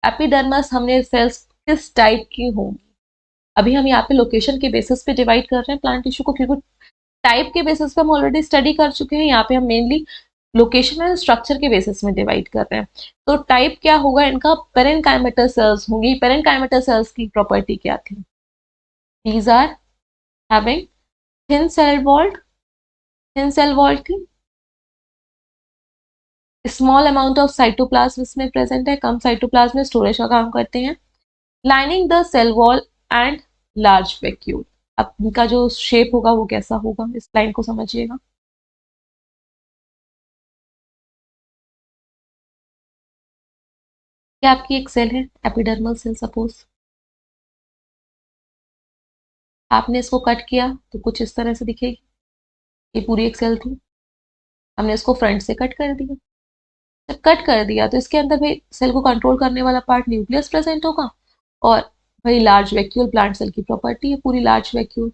epidermis हमने सेल्स किस टाइप की होंगी, अभी हम यहाँ पे लोकेशन के बेसिस पे डिवाइड कर रहे हैं प्लांट टिश्यू को, क्योंकि टाइप के बेसिस पे हम ऑलरेडी स्टडी कर चुके हैं। यहाँ पे हम मेनली लोकेशन एंड स्ट्रक्चर के बेसिस में डिवाइड कर रहे हैं। तो टाइप क्या होगा इनका, पेरेन्काइमेटस सेल्स होंगी। पेरेन्काइमेटस सेल्स की प्रॉपर्टी क्या थी, these are having thin cell wall, thin cell wall थी, स्मॉल अमाउंट ऑफ साइटोप्लाज्म इसमें प्रेजेंट है, कम साइटोप्लाज्म में स्टोरेज का काम करते हैं, lining the cell wall and large vacuole. अब इनका जो शेप होगा वो कैसा होगा, इस लाइन को समझिएगा। क्या आपकी एक सेल है एपिडर्मल सेल, सपोज आपने इसको कट किया तो कुछ इस तरह से दिखेगी, ये पूरी एक सेल थी, हमने इसको फ्रंट से कट कर दिया। जब कट कर दिया तो इसके अंदर भाई सेल को कंट्रोल करने वाला पार्ट न्यूक्लियस प्रेजेंट होगा, और भाई लार्ज वैक्यूल प्लांट सेल की प्रॉपर्टी है पूरी लार्ज वैक्यूल,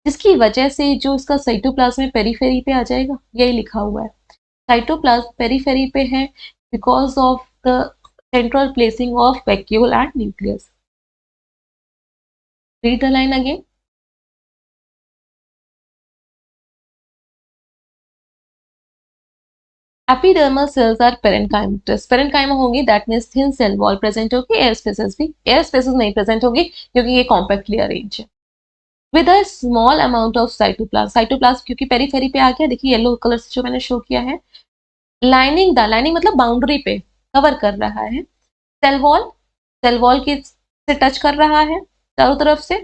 जिसकी वजह से जो इसका साइटोप्लाज्म है पेरीफेरी पे आ जाएगा, यही लिखा हुआ है साइटोप्लाज्म पेरीफेरी पे है because of the central placing of vacuole and nucleus. Read the line again. Epidermal cells are parenchymatous, parenchyma होंगी, that means thin cell wall present होगी, एयर स्पेसेस भी, एयर स्पेसेस नहीं प्रेजेंट होगी क्योंकि ये कॉम्पैक्टली अरेंज है, with a small amount of cytoplasm, cytoplasm क्योंकि पेरीफेरी पे आ गया, देखिए येलो कलर से जो मैंने शो किया है, लाइनिंग द, लाइनिंग मतलब बाउंड्री पे कवर कर रहा है, सेल वॉल, सेल वॉल की से टच कर रहा है चारों तरफ से,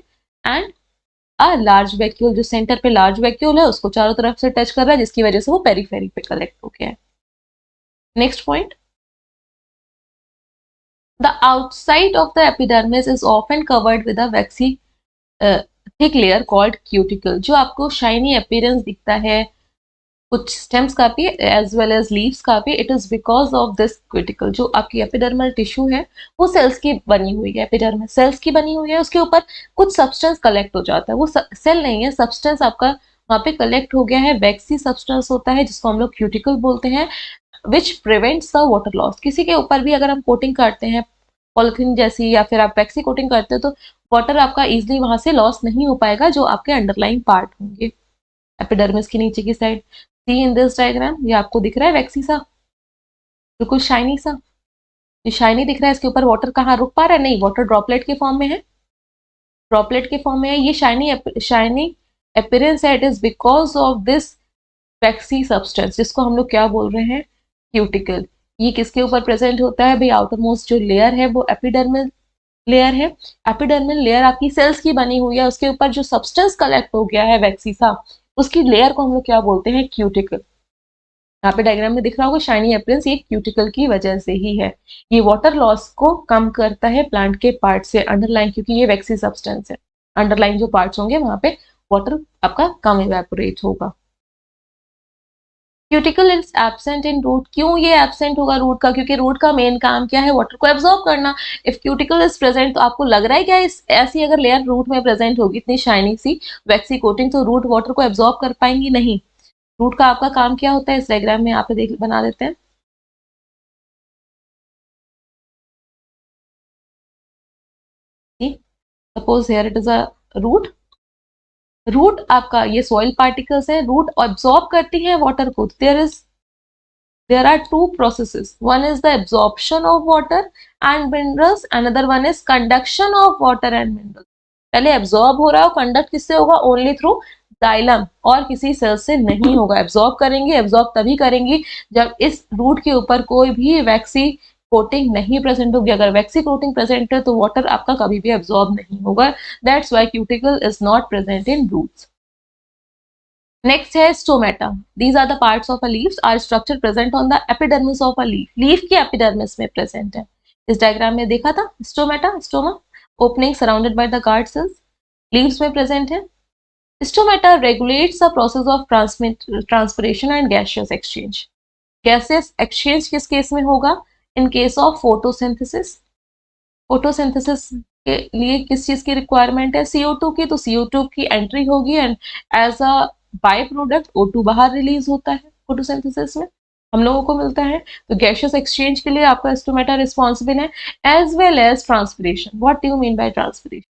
एंड अ लार्ज वैक्यूल, जो सेंटर पे लार्ज वैक्यूल है उसको चारों तरफ से टच कर रहा है, जिसकी वजह से वो पेरीफेरी पे कलेक्ट हो गया है। Next point, the outside of the epidermis is often covered with a waxy thick layer called cuticle। जो आपको शाइनी अपीयरेंस दिखता है कुछ स्टेम्स का भी एज वेल एज लीव्स का भी, it is because of this cuticle. जो आपकी एपिडर्मल टिश्यू है वो सेल्स की बनी हुई है, एपिडर्मिस सेल्स की बनी हुई है, उसके ऊपर कुछ सब्सटेंस कलेक्ट हो जाता है, वो सेल नहीं है, सब्सटेंस आपका वहां पे कलेक्ट हो गया है, वैक्सी सब्सटेंस होता है जिसको हम लोग क्यूटिकल बोलते हैं, which prevents the water loss. किसी के ऊपर भी अगर हम कोटिंग करते हैं पॉलिथीन जैसी या फिर आप वैक्सी कोटिंग करते हो तो वाटर आपका इजिली वहां से लॉस नहीं हो पाएगा, जो आपके अंडरलाइन पार्ट होंगे एपिडर्मिस के नीचे की साइड। सी इन दिस डायग्राम, ये आपको दिख रहा है वैक्सी सा, बिल्कुल शाइनी सा, ये शाइनी दिख रहा है, इसके ऊपर वाटर कहाँ रुक पा रहा है, नहीं, वाटर ड्रॉपलेट के फॉर्म में है, ड्रॉपलेट के फॉर्म में है, ये शाइनी अपीयरेंस है, it is because of this vaccine substance जिसको हम लोग क्या बोल रहे हैं, क्यूटिकल। ये किसके ऊपर प्रेजेंट होता है भाई, आउटर मोस्ट जो लेयर है वो एपिडर्मल लेयर है, एपिडर्मल लेयर आपकी सेल्स की बनी हुई है, उसके ऊपर जो सब्सटेंस कलेक्ट हो गया है वैक्सी सा, उसकी लेयर को हम लोग क्या बोलते हैं, क्यूटिकल। यहाँ पे डायग्राम में दिख रहा होगा शाइनी अपीयरेंस, ये क्यूटिकल की वजह से ही है, ये वाटर लॉस को कम करता है प्लांट के पार्ट से अंडरलाइन, क्योंकि ये वैक्सी सब्सटेंस है, अंडरलाइन जो पार्ट्स होंगे वहां पे वाटर आपका कम इवेपोरेट होगा। Cuticle is absent in root, क्यों ये एब्सेंट होगा रूट का, क्योंकि रूट का मेन काम क्या है, वाटर को एब्जॉर्ब करना। इफ क्यूटिकल इज प्रेजेंट, तो आपको लग रहा है क्या इस ऐसी अगर लेयर रूट में प्रेजेंट होगी इतनी शाइनी सी वैक्सी कोटिंग, तो रूट वाटर को एब्जॉर्ब कर पाएंगी, नहीं। रूट का आपका काम क्या होता है, इस डायग्राम में यहाँ पे देख बना देते हैं, suppose here it is a root. Root आपका ये सॉइल पार्टिकल्स है, रूट ऑब्जॉर्ब करती है वाटर को। There are two processes. One is the absorption of water and minerals, another one is conduction of water and minerals. पहले absorb हो रहा है, conduct किससे होगा? Only through xylem, और किसी सेल से नहीं होगा। absorb करेंगे, absorb तभी करेंगी जब इस रूट के ऊपर कोई भी वैक्सी कोटिंग नहीं प्रेजेंट होगी। अगर वैक्सी कोटिंग प्रेजेंट है तो वाटर आपका कभी भी absorb नहीं होगा। That's why cuticle is not present in roots. Next है stomata. These are the parts of a leaves are structure present on the epidermis of a leaf. Leaf की epidermis में present है। इस diagram में देखा था stomata, stoma, opening surrounded by the guard cells. Leaves में present है। Stomata regulates the process of transpiration and gaseous exchange. Gaseous exchange किस केस में होगा? In case of photosynthesis. Photosynthesis के लिए किस चीज की रिक्वायरमेंट है? CO2 की, तो CO2 की एंट्री होगी and as a by product O2 बाहर रिलीज होता है फोटोसिंथेसिस में, हम लोगों को मिलता है। तो गैशियस एक्सचेंज के लिए आपका स्टोमेटा रिस्पॉन्सिबल है, as well as transpiration. What do you mean by transpiration?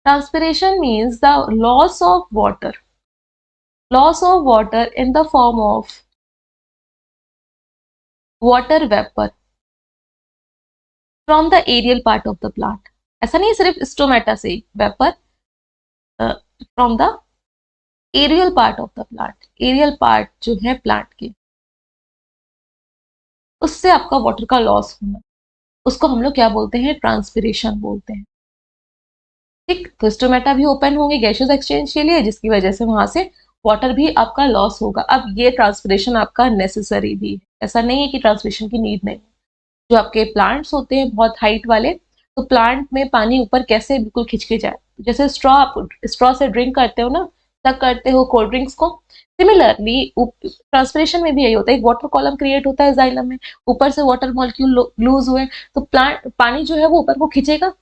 Transpiration means the loss of water in the form of water vapour from the aerial part of the plant. ऐसा नहीं सिर्फ स्टोमेटा से vapour from the aerial part of the plant, aerial part जो है प्लांट के, उससे आपका वाटर का लॉस होना, उसको हम लोग क्या बोलते हैं? ट्रांसपिरेशन बोलते हैं। ठीक, तो स्टोमेटा भी ओपन होंगे गैशियस एक्सचेंज के लिए, जिसकी वजह से वहां से वाटर भी आपका लॉस होगा। अब ये ट्रांसपिरेशन आपका नेसेसरी भी है, ऐसा नहीं है कि ट्रांसपिरेशन की नीड नहीं। जो आपके प्लांट्स होते हैं बहुत हाइट वाले, तो प्लांट में पानी ऊपर कैसे बिल्कुल खिंच के जाए, जैसे स्ट्रॉ से ड्रिंक करते हो ना, तक करते हो कोल्ड ड्रिंक्स को, सिमिलरली ट्रांसपिरेशन में भी यही होता है। एक वाटर कॉलम क्रिएट होता है जाइलम में, ऊपर से वाटर मॉलिक्यूल लूज हुए तो प्लांट पानी जो है वो ऊपर को खींचेगा।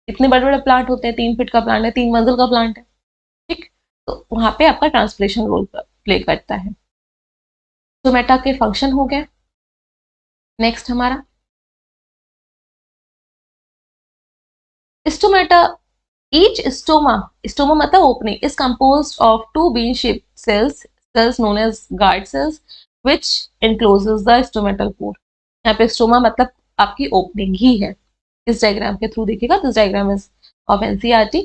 इतने बड़े बड़े प्लांट होते हैं, 3 फीट का प्लांट है, 3 मंजिल का प्लांट है। ठीक, तो वहां पे आपका ट्रांसपिरेशन रोल प्ले करता है। तो मेटा के फंक्शन हो गए। नेक्स्ट हमारा स्टोमेटा। Each stoma मतलब opening, is composed of two bean-shaped cells known as guard cells, which encloses the stomatal pore. यहाँ पे स्टोमा मतलब आपकी ओपनिंग ही है। इस डायग्राम के थ्रू देखिएगा, this diagram is of NCERT.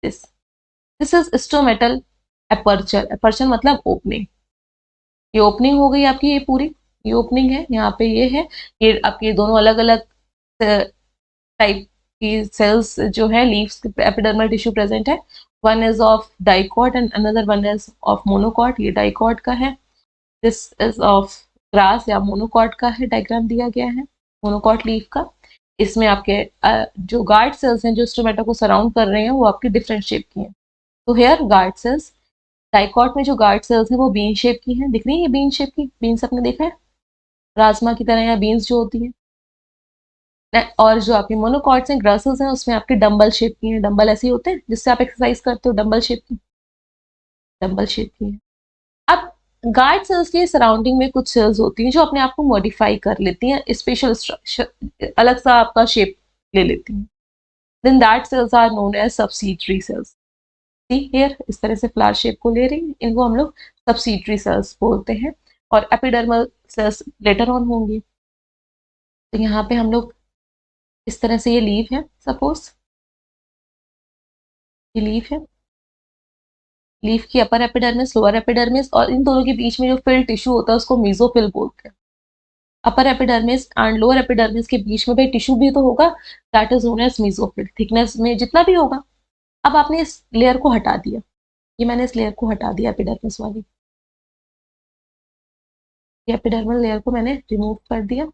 This is stomatal aperture. Aperture मतलब ओपनिंग। ये ओपनिंग हो गई आपकी, ये पूरी ये ओपनिंग है। यहाँ पे ये है, ये आपके दोनों अलग अलग टाइप की सेल्स जो है लीव्स एपिडर्मल टिश्यू प्रेजेंट है। One is of dicot and another one is of monocot. ये डाइकॉट का है, दिस इज ऑफ ग्रास या मोनोकॉट का है। डायग्राम दिया गया है मोनोकॉट लीफ का। इसमें आपके जो गार्ड सेल्स हैं जो स्टोमेटा को सराउंड कर रहे हैं वो आपकी डिफरेंट शेप की हैं। तो हेयर गार्ड सेल्स, डाइकॉट में जो गार्ड सेल्स हैं वो बीन शेप की हैं। दिख रही है ये बीन शेप की? बीन्स आपने देखा है राजमा की तरह, या बीन्स जो होती है। और जो आपके मोनोकॉट्स हैं, ग्रासेस हैं, उसमें आपके डंबल शेप की हैं। डंबल ऐसे ही होते हैं जिससे आप एक्सरसाइज करते हो, डंबल शेप की, डंबल शेप की है। अब गार्ड सेल्स के सराउंडिंग में कुछ सेल्स होती हैं जो अपने आप को मॉडिफाई कर लेती हैं, स्पेशल स्ट्रक्चर, अलग सा आपका शेप ले लेती हैं। Then that cells are known as subsidiary cells. See here, इस तरह से फ्लावर शेप को ले रही हैं, इनको हम लोग सब्सिडरी सेल्स बोलते हैं। और एपिडर्मल सेल्स लेटर ऑन होंगी। तो यहाँ पे हम लोग इस तरह से, ये लीव है सपोज, ये लीव है, लीफ की अपर एपिडर्मिस, लोअर एपिडर्मिस, और इन दोनों के बीच में जो फिल टिश्यू होता है उसको मीजोफिल बोलते हैं। Upper epidermis and lower epidermis के बीच में भाई टिश्यू भी तो होगा, that is known as mesophyll. Thickness में जितना भी होगा। अब आपने इस लेयर को हटा दिया, ये मैंने इस लेयर को हटा दिया एपिडर्मिस वाली, ये एपिडर्मल लेयर को मैंने रिमूव कर दिया,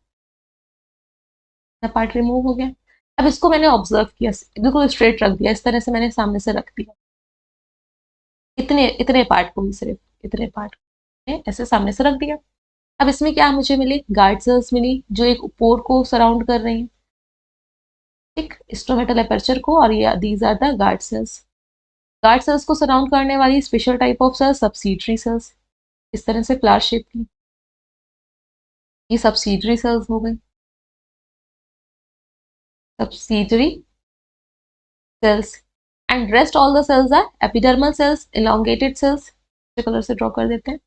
पार्ट रिमूव हो गया। अब इसको मैंने ऑब्जर्व किया, बिल्कुल स्ट्रेट रख दिया, इस तरह से मैंने सामने से रख दिया। इतने इतने पार्ट को ही, सिर्फ इतने पार्ट ऐसे सामने से रख दिया। अब इसमें क्या मुझे मिली? गार्ड सेल्स मिली जो एक पोर को सराउंड कर रही हैं, ठीक, स्टोमेटल एपर्चर को, और ये these are the guard cells. Guard cells को सराउंड करने वाली special type of cells subsidiary cells, इस तरह से फ्लावर शेप की, ये सब्सिडरी सेल्स हो गई, subsidiary cells and rest all the cells are epidermal cells, elongated cells. Colour से ड्रॉ कर देते हैं.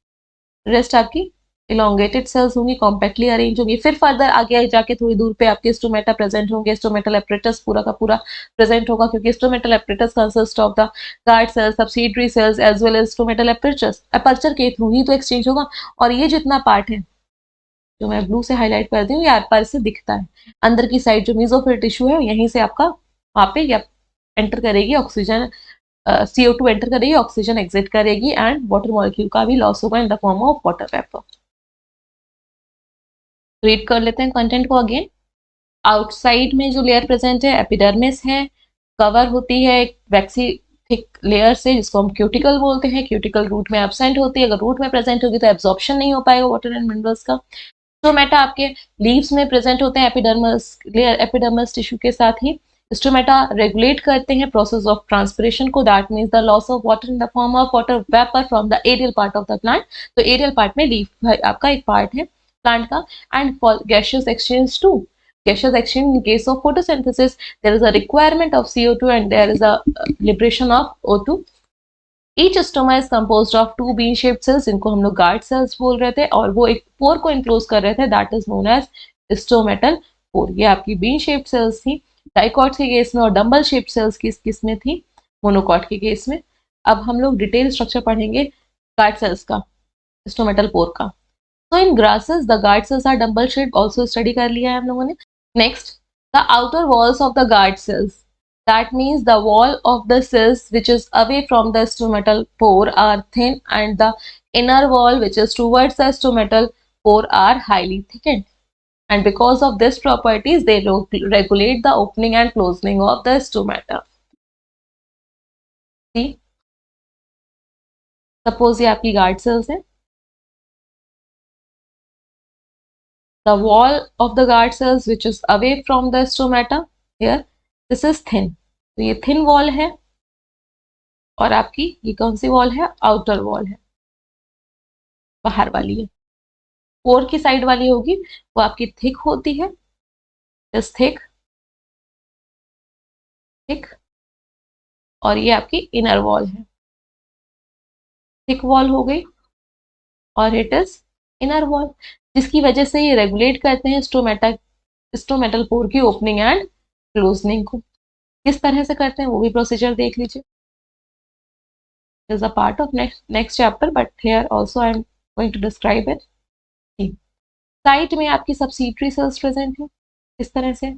रेस्ट आपकी elongated cells होंगी, कॉम्पैक्टली अरेंज होंगी. फिर फर्दर आगे जाके थोड़ी दूर पे आपके स्टोमेटा प्रेजेंट होंगे. स्टोमेटल एपरेटस पूरा का पूरा प्रेजेंट होगा, क्योंकि stomatal apparatus consist of the guard cells, subsidiary cells as well as stomatal apparatus. Aperture के थ्रू ही तो एक्सचेंज होगा. और ये जितना पार्ट है जो मैं ब्लू से हाईलाइट कर दी हूँ, ये आर पार से दिखता है. अंदर की साइड जो मेसोफिल टिश्यू है, यहीं से आपका वहां पे एंटर करेगी ऑक्सीजन, CO2 एंटर करेगी, ऑक्सीजन एग्जिट करेगी एंड वाटर मॉलिक्यूल का भी लॉस होगा इन the form of water vapour. Read कर लेते हैं कंटेंट को अगेन. आउटसाइड में जो लेयर प्रेजेंट है एपिडर्मिस है, कवर होती है एक वैक्सी थिक लेयर से जिसको हम क्यूटिकल बोलते हैं. क्यूटिकल रूट में एब्सेंट होती है. अगर रूट में प्रेजेंट होगी तो एब्जॉर्प्शन नहीं हो पाएगा वाटर एंड मिनरल्स का. स्टोमेटा आपके लीव्स में प्रेजेंट होते हैं एपिडर्मस लेयर, एपिडर्मस टिश्यू के साथ ही. स्टोमेटा रेगुलेट करते हैं प्रोसेस ऑफ ट्रांसपिरेशन को. That means the loss of water in the form of water vapour from the aerial part of the plant. तो एरियल पार्ट में लीफ आपका एक पार्ट है प्लांट का. And for gaseous exchange too, gaseous exchange in case of photosynthesis there is a requirement of CO2 and there is a liberation of O2. Each stoma is composed of two bean shaped cells जिनको हम लोग गार्ड सेल्स बोल रहे थे, और वो एक पोर को इनक्लोज कर रहे थे, that is known as stomatal pore. ये आपकी बीन शेप्ड सेल्स थी डाइकॉट के केस में, और डम्बल शेप्ड सेल्स किस में थी, मोनोकॉट के केस में. अब हम लोग डिटेल स्ट्रक्चर पढ़ेंगे गार्ड सेल्स का, स्टोमेटल पोर का. So in grasses the guard cells are double shaped, also study कर लिया है हम लोगों ने. Next, the outer walls of the guard cells. That means the wall of the cells which is away from the stomatal pore are thin and the inner wall which is towards the stomatal pore are highly thickened. And because of this properties, they regulate the opening and closing of the stomata. See, suppose ये आपकी guard cells है. The wall of the guard cells which is away from the stomata here, this is thin. तो ये thin wall है, और आपकी ये कौन सी वॉल है, आउटर वॉल है, बाहर वाली है. पोर की साइड वाली होगी वो आपकी थिक होती है, इस थिक थिक, और ये आपकी इनर वॉल है. थिक वॉल हो गई और इट इज इनर वॉल, जिसकी वजह से ये रेगुलेट करते हैं स्टोमेटल पोर की ओपनिंग एंड क्लोजनिंग को. किस तरह से करते हैं वो भी प्रोसीजर देख लीजिए. Is a part of next chapter but here also I am going to describe it. Site में आपकी सब्सिडरी सेल्स प्रेजेंट है इस तरह से.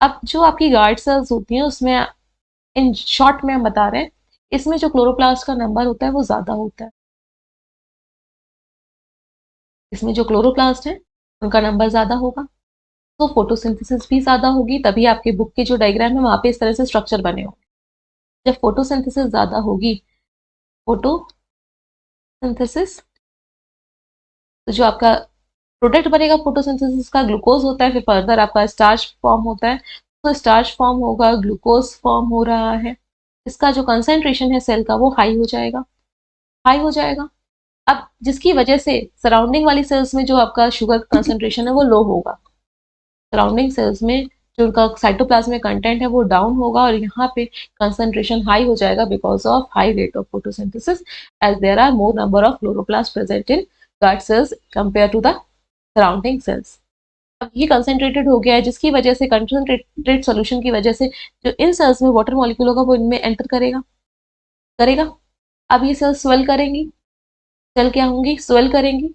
अब जो आपकी गार्ड सेल्स होती हैं उसमें इन शॉर्ट में हम बता रहे हैं, इसमें जो क्लोरोप्लास्ट का नंबर होता है वो ज्यादा होता है. इसमें जो क्लोरोप्लास्ट है उनका नंबर ज्यादा होगा, तो फोटोसिंथेसिस भी ज्यादा होगी. तभी आपके बुक के जो डायग्राम है वहां पे इस तरह से स्ट्रक्चर बने होंगे. जब फोटोसिंथेसिस ज्यादा होगी, फोटोसिंथेसिस तो जो आपका प्रोडक्ट बनेगा फोटोसिंथेसिस का ग्लूकोज होता है. फिर फर्दर आपका स्टार्च फॉर्म होता है, तो स्टार्च फॉर्म होगा, ग्लूकोज फॉर्म हो रहा है. इसका जो कंसेंट्रेशन है सेल का वो हाई हो जाएगा, हाई हो जाएगा. अब जिसकी वजह से सराउंडिंग वाली सेल्स में जो आपका शुगर कंसेंट्रेशन है वो लो होगा. सराउंडिंग सेल्स में जो उनका साइटोप्लाज्मिक कंटेंट है वो डाउन होगा, और यहाँ पे कंसेंट्रेशन हाई हो जाएगा because of high rate of photosynthesis, as there are more number of chloroplast present in guard cells compare to the surrounding cells. अब ये कंसेंट्रेटेड हो गया है, जिसकी वजह से कंसेंट्रेटेड सोल्यूशन की वजह से जो इन सेल्स में वाटर मॉलिक्यूल होगा वो इनमें एंटर करेगा. अब ये सेल्स स्वेल करेंगी. सेल क्या होंगी, स्वेल करेंगी.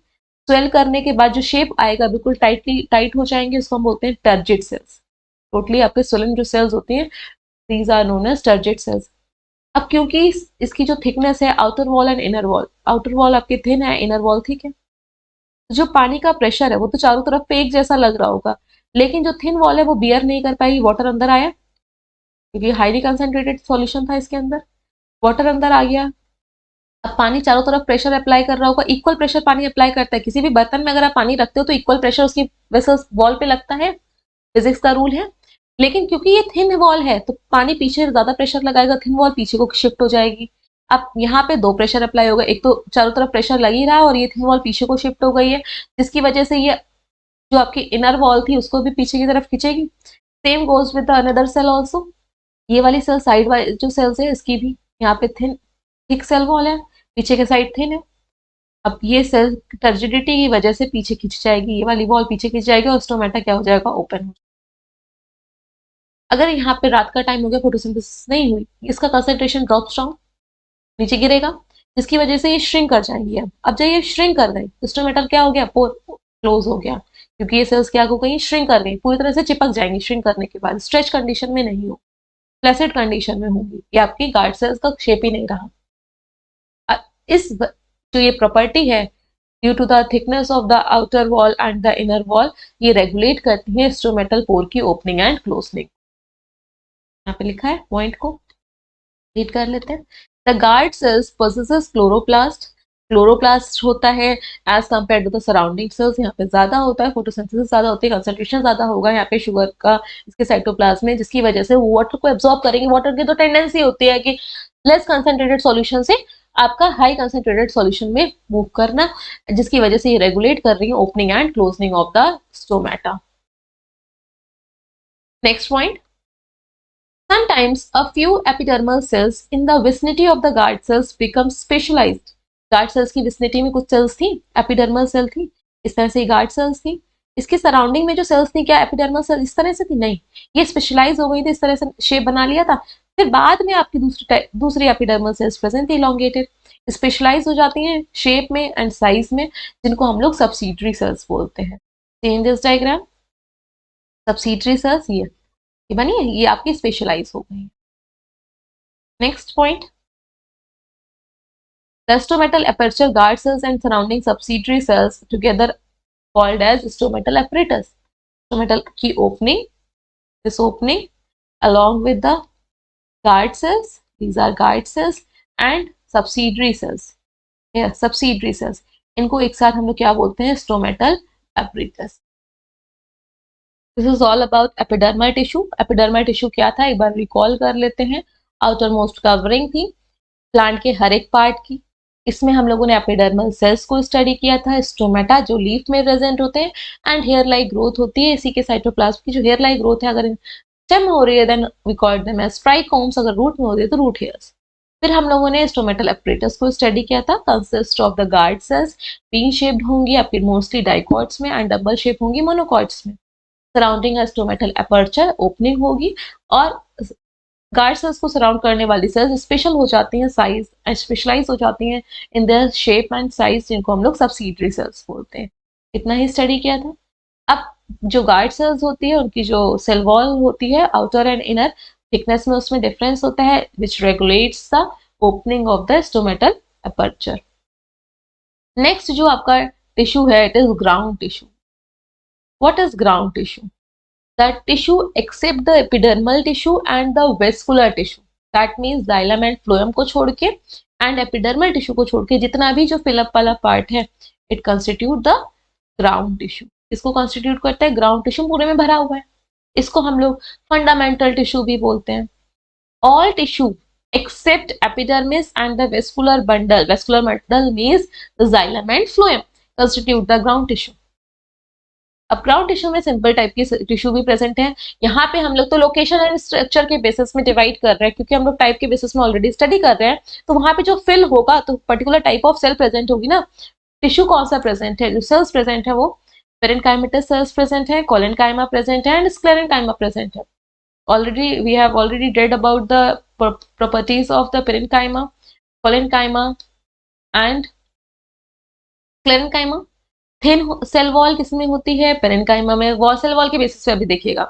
स्वेल करने के बाद जो शेप आएगा बिल्कुल टाइट हो जाएंगे, उसको हम बोलते हैं टर्जिड सेल्स. टोटली आपके स्वेलन जो सेल्स होती हैं these are known as turgid cells. अब क्योंकि इसकी जो थिकनेस है outer wall and inner wall, outer wall आपकी थिन है, इनर वॉल थिक है, जो पानी का प्रेशर है वो तो चारों तरफ पे एक जैसा लग रहा होगा, लेकिन जो थिन वॉल है वो बियर नहीं कर पाएगी. वाटर अंदर आया क्योंकि हाईली कंसेंट्रेटेड सॉल्यूशन था इसके अंदर, वाटर अंदर आ गया. अब पानी चारों तरफ प्रेशर अप्लाई कर रहा होगा, इक्वल प्रेशर पानी अप्लाई करता है. किसी भी बर्तन में अगर आप पानी रखते हो तो इक्वल प्रेशर उसकी वैसे वॉल पे लगता है, फिजिक्स का रूल है. लेकिन क्योंकि ये थिन वॉल है तो पानी पीछे ज्यादा प्रेशर लगाएगा, थिन वॉल पीछे को शिफ्ट हो जाएगी. अब यहाँ पे दो प्रेशर अप्लाई होगा, एक तो चारों तरफ प्रेशर लग ही रहा है और ये थिन वॉल पीछे को शिफ्ट हो गई है, जिसकी वजह से ये जो आपकी इनर वॉल थी उसको भी पीछे की तरफ खींचेगी. Same goes with the another cell also. ये वाली सेल साइड वाली जो सेल्स है इसकी भी यहाँ पे थिक सेल वॉल है, पीछे के साइड थिन है। अब ये सेल टर्जिडिटी की वजह से पीछे खिंच जाएगी, ये वाली वॉल पीछे खिंच जाएगी और स्टोमेटा क्या हो जाएगा, ओपन हो। अगर यहाँ पे रात का टाइम हो गया, फोटोसिंथेसिस नहीं हुई, इसका कंसंट्रेशन ड्रॉप्स डाउन, नीचे गिरेगा, जिसकी वजह से ये श्रिंक कर जाएंगी। अब जब ये श्रिंक कर गई तो स्टोमेटा क्या हो गया, पोर क्लोज हो गया, क्योंकि ये सेल्स क्या हो गई, श्रिंक कर गई, पूरी तरह से चिपक जाएंगी। श्रिंक करने के बाद स्ट्रेच कंडीशन में नहीं हो, फ्लैसिड कंडीशन में होंगी, ये आपकी गार्ड सेल्स का शेप ही नहीं रहा। इस जो ये प्रॉपर्टी है, due to the thickness of the outer wall and the inner wall, ये रेगुलेट करती है स्टोमेटल पोर की ओपनिंग एंड क्लोजनिंग। यहाँ पे लिखा है, पॉइंट को रीड कर लेते हैं। The guard cells possesses chloroplast, chloroplast होता है as compare to the surrounding cells, यहाँ पे ज्यादा होता है, फोटोसिंथेसिस ज्यादा होती है, कंसंट्रेशन ज्यादा होगा यहाँ पे शुगर का इसके साइटोप्लाज्म में, जिसकी वजह से वाटर को एब्जॉर्ब करेंगे। वाटर की तो टेंडेंसी होती है कि लेस कंसंट्रेटेड सॉल्यूशन से आपका हाई कंसंट्रेटेड सॉल्यूशन में मूव करना, जिसकी वजह से ये रेगुलेट कर रही है opening and closening of the stomata. Next point, sometimes a few epidermal cells in the vicinity of the guard cells become specialized. Guard cells की विसिनिटी में कुछ सेल्स थी, एपिडर्मल सेल थी, इस तरह से गार्ड सेल्स थी। इसके सराउंडिंग में जो सेल्स थी, क्या एपिडर्मल सेल इस तरह से थी? नहीं, ये स्पेशलाइज हो गई थी, इस तरह से शेप बना लिया था। फिर बाद में आपकी दूसरी एपिडर्मल सेल्स प्रेजेंट थी, इलोंगेटेड, स्पेशलाइज हो जाती हैं शेप में एंड साइज में, जिनको हम लोग सब्सिडरी सेल्स बोलते हैं। In this diagram subsidiary cells ये बनी है, ये आपकी स्पेशलाइज हो गई। Next point, the stomatal aperture guard cells and surrounding subsidiary cells together called as stomatal apparatus. Stomatal की opening, this opening along with the guard cells, these are guard cells and subsidiary cells, yeah, subsidiary cells, इनको एक साथ हम लोग क्या बोलते हैं, stomatal apparatus. This is all about epidermal tissue. Epidermal tissue क्या था, एक बार रिकॉल कर लेते हैं। आउटर मोस्ट कवरिंग थी प्लांट के हर एक पार्ट की। इसमें हम लोगों ने एपिडर्मल सेल्स को स्टडी किया था, स्टोमेटा जो लीफ में प्रेजेंट होते हैं, एंड हेयर लाइक ग्रोथ होती है इसी के साइटोप्लाज्म की। जो हेयर लाइक ग्रोथ है, अगर स्टेम हो रही है then we call them as trichomes, अगर रूट में हो रही है तो रूट हेयर्स। फिर हम लोगों ने स्टोमेटल एपरेटस को स्टडी किया था, consist of the guard sales, pin shaped होंगी आपकी मोस्टली डाइकॉट्स में एंड डबल शेप होंगी मोनोकॉट्स में। सराउंडिंग अ स्टोमेटल एपर्चर, ओपनिंग होगी, और गार्ड सेल्स को सराउंड करने वाली सेल्स स्पेशल हो जाती हैं, साइज स्पेशलाइज हो जाती हैं in their shape and size, जिनको हम लोग सब्सिडरी सेल्स बोलते हैं। इतना ही स्टडी किया था। अब जो गार्ड सेल्स होती है, उनकी जो सेल वॉल होती है, आउटर एंड इनर थिकनेस में उसमें डिफरेंस होता है, which regulates the opening of the stomatal aperture. Next जो आपका टिश्यू है, it is ground tissue. What is ground tissue? The tissue except the epidermal tissue and the vascular tissue, that means xylem and phloem को छोड़ के and epidermal tissue को छोड़ के जितना भी जो फिलअप वाला पार्ट है, it constitute the ground tissue. इसको constitute करता है ग्राउंड टिश्यू, पूरे में भरा हुआ है। इसको हम लोग फंडामेंटल टिश्यू भी बोलते हैं। All tissue except epidermis and the vascular bundle means the xylem and phloem constitute the ground tissue. अब ग्राउंड टिश्यू में सिंपल टाइप की टिश्यू भी प्रेजेंट है। यहाँ पे हम लोग तो लोकेशन एंड स्ट्रक्चर के बेसिस में डिवाइड कर रहे हैं, क्योंकि हम लोग टाइप के बेसिस में ऑलरेडी स्टडी कर रहे हैं। तो वहां पे जो फिल होगा तो particular type of cell present होगी ना। टिश्यू कौन सा प्रेजेंट है, जो सेल्स प्रेजेंट है वो पेरेन्काइमेटस सेल्स प्रेजेंट है, कोलेनकाइमा प्रेजेंट है एंड स्क्लेरेनकाइमा प्रेजेंट है। Already we have already read about the properties of the parenchyma, collenchyma and sclerenchyma. Thin cell wall किसमें होती है, पेरेन्काइमा में। वॉल सेल वॉल के बेसिस पे अभी देखिएगा।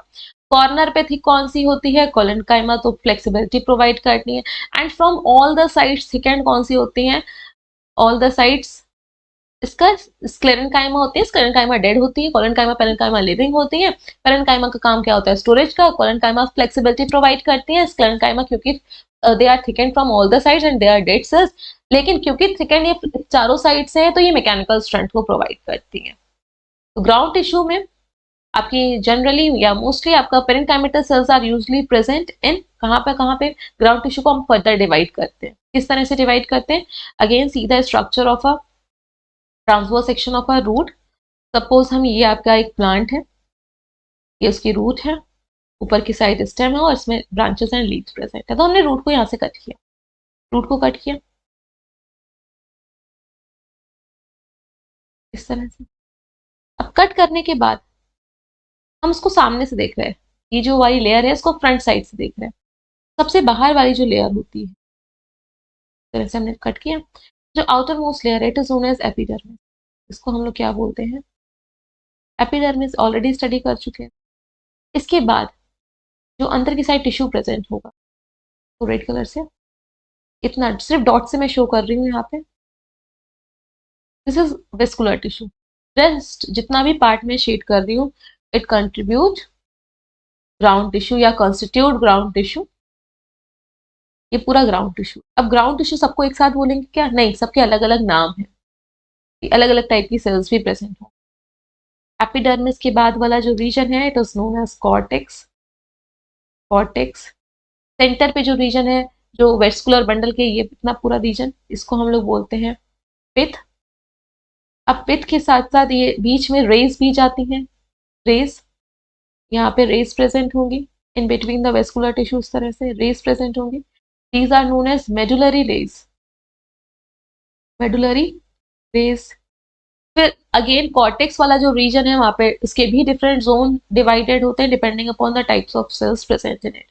कॉर्नर पे थिक कौन सी होती है, कोलेनकाइमा, तो फ्लेक्सिबिलिटी प्रोवाइड करती है। And from all the sides thickened कौन सी होती है, ऑल द साइड्स इसका स्क्लेरेनकाइमा होती है। स्क्लेरेनकाइमा डेड होती है, कोलेनकाइमा पेरेन्काइमा लिविंग होती है। पेरेन्काइमा का काम क्या होता है, स्टोरेज का। कोलेनकाइमा फ्लेक्सिबिलिटी प्रोवाइड करती है। स्क्लेरेनकाइमा क्योंकि they are thickened from all the sides and they are dead cells, लेकिन क्योंकि थिकेंड ये चारों साइड से है तो ये मैकेनिकल स्ट्रेंथ को प्रोवाइड करती है। तो ग्राउंड टिश्यू में आपकी जनरली या मोस्टली आपका parenchymatous cells are usually present in कहाँ पे ग्राउंड टिश्यू को हम फर्दर डिवाइड करते हैं। किस तरह से डिवाइड करते हैं, अगेन सीधा structure of a transverse section of a root. Suppose हम ये आपका एक प्लांट है, ये उसकी रूट है, ऊपर की साइड स्टेम है और इसमें ब्रांचेस एंड लीव्स प्रेजेंट है। तो हमने रूट को यहाँ से कट किया, रूट को कट किया इस तरह से। अब कट करने के बाद हम इसको सामने से देख रहे हैं, ये जो वाली लेयर है इसको फ्रंट साइड से देख रहे हैं। सबसे बाहर वाली जो लेयर होती है, इस तरह से हमने कट किया। जो आउटर मोस्ट लेयर है it is known as epidermis. इसको हम लोग क्या बोलते हैं, एपिडर्मिस, ऑलरेडी स्टडी कर चुके हैं। इसके बाद जो अंदर की साइड टिश्यू प्रेजेंट होगा, तो रेड कलर से इतना सिर्फ डॉट से मैं शो कर रही हूँ यहाँ पे, this is vascular tissue. Rest जितना भी पार्ट में शेड कर रही हूँ इट कंट्रीब्यूट ग्राउंड टिश्यू या कॉन्स्टिट्यूट ग्राउंड टिश्यू, ये पूरा ग्राउंड टिश्यू। अब ग्राउंड टिश्यू सबको एक साथ बोलेंगे क्या, नहीं, सबके अलग अलग नाम है, अलग अलग टाइप की सेल्स भी प्रेजेंट हो। एपिडर्मिस के बाद वाला जो रीजन है it is known as cortex. Cortex centre पे जो रीजन है, जो वेस्कुलर बंडल के ये इतना पूरा रीजन, इसको हम लोग बोलते हैं पिथ। अब पिथ के साथ साथ ये बीच में रेज भी जाती हैं, रेज, यहाँ पे रेज प्रेजेंट होंगी in between the vascular tissue, इस तरह से रेज प्रेजेंट होंगी। These are known as medullary rays, medullary rays. फिर अगेन कॉर्टेक्स वाला जो रीजन है वहां पे इसके भी डिफरेंट जोन डिवाइडेड होते हैं depending upon the types of cells present in it.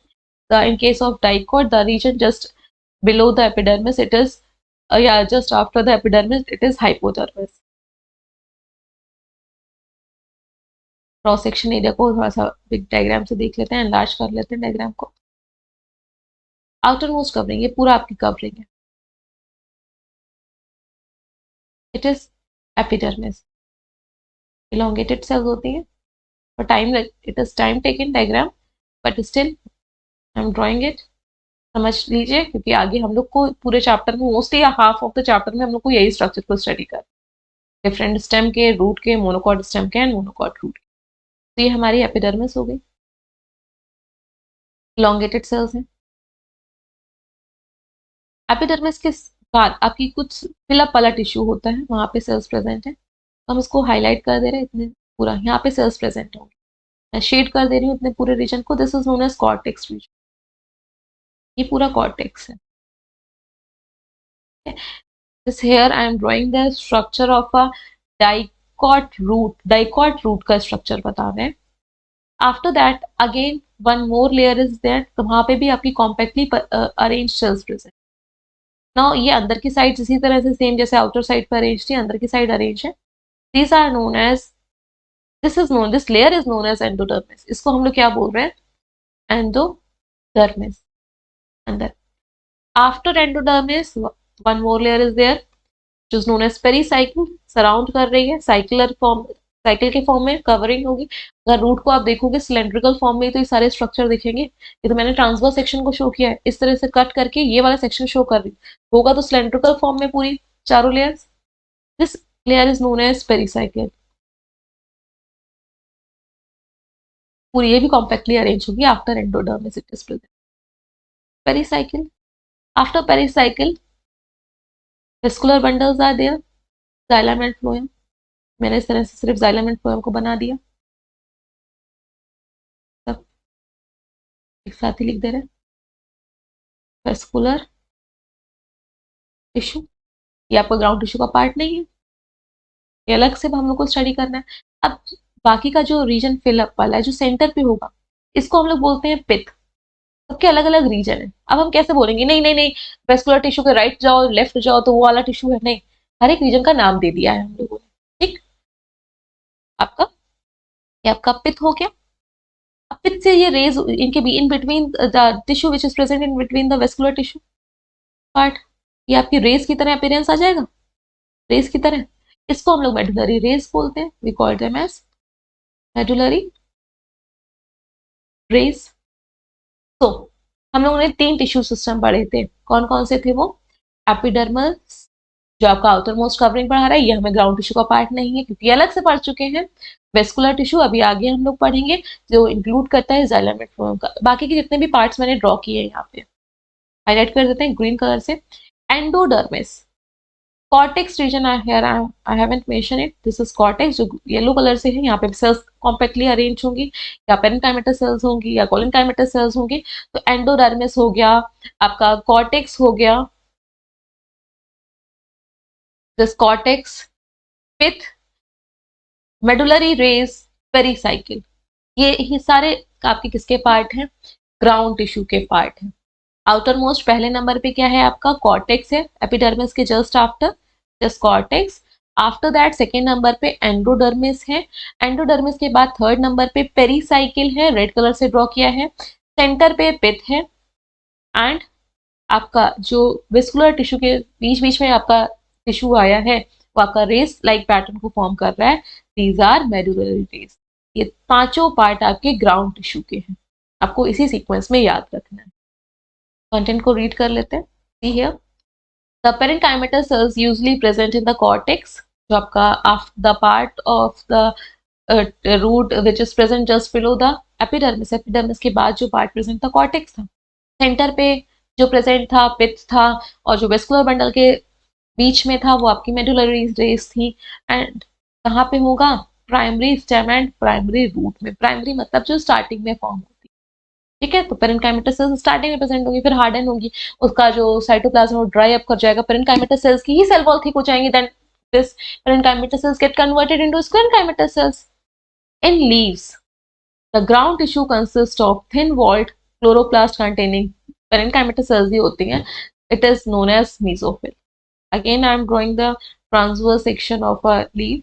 In case of dicot, the region just below the epidermis, it is yeah, just after the epidermis, it is hypodermis. Cross section area को थोड़ा सा बिग डायग्राम से देख लेते हैं, एनलार्ज कर लेते हैं डायग्राम को। आउटर मोस्ट कवरिंग, ये पूरा आपकी कवरिंग है, it is epidermis. Elongated cells होती हैं और time, it is time taken diagram, but still I am drawing it, समझ लीजिए, क्योंकि आगे हम लोग को पूरे चैप्टर में मोस्टली या हाफ ऑफ द चैप्टर में हम लोग को यही स्ट्रक्चर को स्टडी कर, डिफरेंट स्टेम के, रूट के, मोनोकॉट स्टेम के एंड मोनोकॉट रूट। तो ये हमारी एपिडर्मिस हो गई, इलोंगेटेड सेल्स हैं। एपिडर्मिस के बाद आपकी कुछ फिलअप वाला टिश्यू होता है, वहां पे सेल्स प्रेजेंट है, हम इसको हाईलाइट कर दे रहे हैं, इतने पूरा यहाँ पे सेल्स प्रेजेंट होंगे, मैं शेड कर दे रही हूँ इतने पूरे रीजन को, this is known as cortex region, ये पूरा कॉर्टेक्स है। This here I am drawing the structure of a dicot root, dicot root का स्ट्रक्चर बता रहे हैं। After that again one more layer is there, तो वहां पे भी आपकी compactly arrange cells present. Now ये अंदर की साइड इसी तरह से सेम जैसे आउटर साइड पर अरेंज थी, अंदर की साइड अरेंज है। These are known as, this layer is known as endodermis, इसको हम लोग क्या बोल रहे हैं, एंडोडर्मिस अंदर। After endodermis one more layer is there which is known as pericycle, surround कर रही है, साइकिलर फॉर्म, साइकिल के फॉर्म में कवरिंग होगी। अगर रूट को आप देखोगे सिलेंड्रिकल फॉर्म में तो ये सारे स्ट्रक्चर दिखेंगे, ये तो मैंने ट्रांसवर्स सेक्शन को शो किया है, इस तरह से कट करके ये वाला सेक्शन शो कर रही होगा, तो सिलेंड्रिकल फॉर्म में पूरी चारों layers, this layer is known as pericycle. पूरी ये भी कॉम्पैक्टली अरेंज होगी after endodermis it is present. Pericycle, after pericycle vascular bundles are there, xylem and phloem, मैंने इस तरह से सिर्फ जाइलम एंड फ्लोएम को बना दिया, सब एक साथ ही लिख दे रहे हैं। वेस्कुलर टिश्यू, ये आपका ग्राउंड टिश्यू का पार्ट नहीं है, ये अलग से हम लोग को स्टडी करना है। अब बाकी का जो रीजन फिलअप वाला है जो सेंटर पे होगा, इसको हम लोग बोलते हैं पिथ। सबके अलग अलग रीजन है। अब हम कैसे बोलेंगे, नहीं नहीं नहीं वेस्कुलर टिश्यू के राइट जाओ लेफ्ट जाओ तो वो वाला टिश्यू है, नहीं, हर एक रीजन का नाम दे दिया है हम लोगों ने, ठीक। आपका ये आपका पिथ हो गया। अब पिथ से ये रेज इनके भी इन between the tissue which is present in between the vascular tissue part, ये आपकी रेज की तरह अपीयरेंस आ जाएगा, रेज की तरह। इसको हम लोग मेडुलरी रेज बोलते हैं, we call them as medullary rays. तो हम लोगों ने 3 टिश्यू सिस्टम पढ़े थे, कौन कौन से थे वो, एपिडर्मल जो आपका आउटर मोस्ट कवरिंग पढ़ा रहा है, ये हमें ग्राउंड टिश्यू का पार्ट नहीं है क्योंकि अलग से पढ़ चुके हैं। वेस्कुलर टिश्यू अभी आगे हम लोग पढ़ेंगे जो इंक्लूड करता है जाइलम एंड फ्लोएम का। बाकी के जितने भी पार्ट्स मैंने ड्रॉ किए हैं यहाँ पे हाईलाइट कर देते हैं ग्रीन कलर से। Endodermis, cortex region here I haven't mentioned it. This is cortex जो येलो कलर से है। यहाँ पे सेल्स कॉम्पैक्टली अरेंज होंगी, या पेरेन्काइमेटस सेल्स होंगी या कोलिनकाइमेटस सेल्स होंगी। तो एंडोडर्मिस हो गया, आपका कॉर्टेक्स हो गया, this cortex, pith, medullary rays, pericycle, ये सारे आपके किसके पार्ट हैं? ग्राउंड टिश्यू के पार्ट हैं। आउटर मोस्ट पहले नंबर पे क्या है आपका? कॉर्टेक्स है, एपिडर्मिस के just after, just cortex. After that second number पे एंडोडर्मिस है, एंडोडर्मिस के बाद थर्ड नंबर पे पेरिसाइकिल है, रेड कलर से ड्रॉ किया है, सेंटर पे पिथ है, एंड आपका जो वेस्कुलर टिश्यू के बीच बीच में आपका टिश्यू आया है वो आपका रेस लाइक पैटर्न को फॉर्म कर रहा है, दीज आर मेडुलरी रेस। ये पांचों पार्ट आपके ग्राउंड टिश्यू के हैं, आपको इसी सीक्वेंस में याद रखना है। कंटेंट को रीड कर लेते हैं। See here, the parenchymatous cells usually present in the cortex, जो आपका the part of the root which is present just below the epidermis, epidermis के बाद जो पार्ट प्रेजेंट था कॉर्टेक्स था। सेंटर पे जो प्रेजेंट था पिथ था, और जो वेस्कुलर बंडल के बीच में था वो आपकी मेडुलरी रेस थी। एंड कहाँ पे होगा? Primary stem and primary root में। प्राइमरी मतलब जो स्टार्टिंग में फॉर्म होती है, ठीक है। तो पेरेन्काइमेटस सेल्स स्टार्टिंग में प्रेजेंट होंगी, फिर हार्डन होगी, उसका जो साइटोप्लाज्म वो ड्राई अप कर जाएगा, पेरेन्काइमेटस सेल्स की ही सेल वॉल थिक हो जाएंगी, then this parenchymatous cells get converted into sclerenchymatous cells. In leaves the ground tissue consist of thin walled chloroplast containing parenchymatous cells ही होती हैं। It is known as mesophyll. Again, I am drawing the transverse section of a leaf.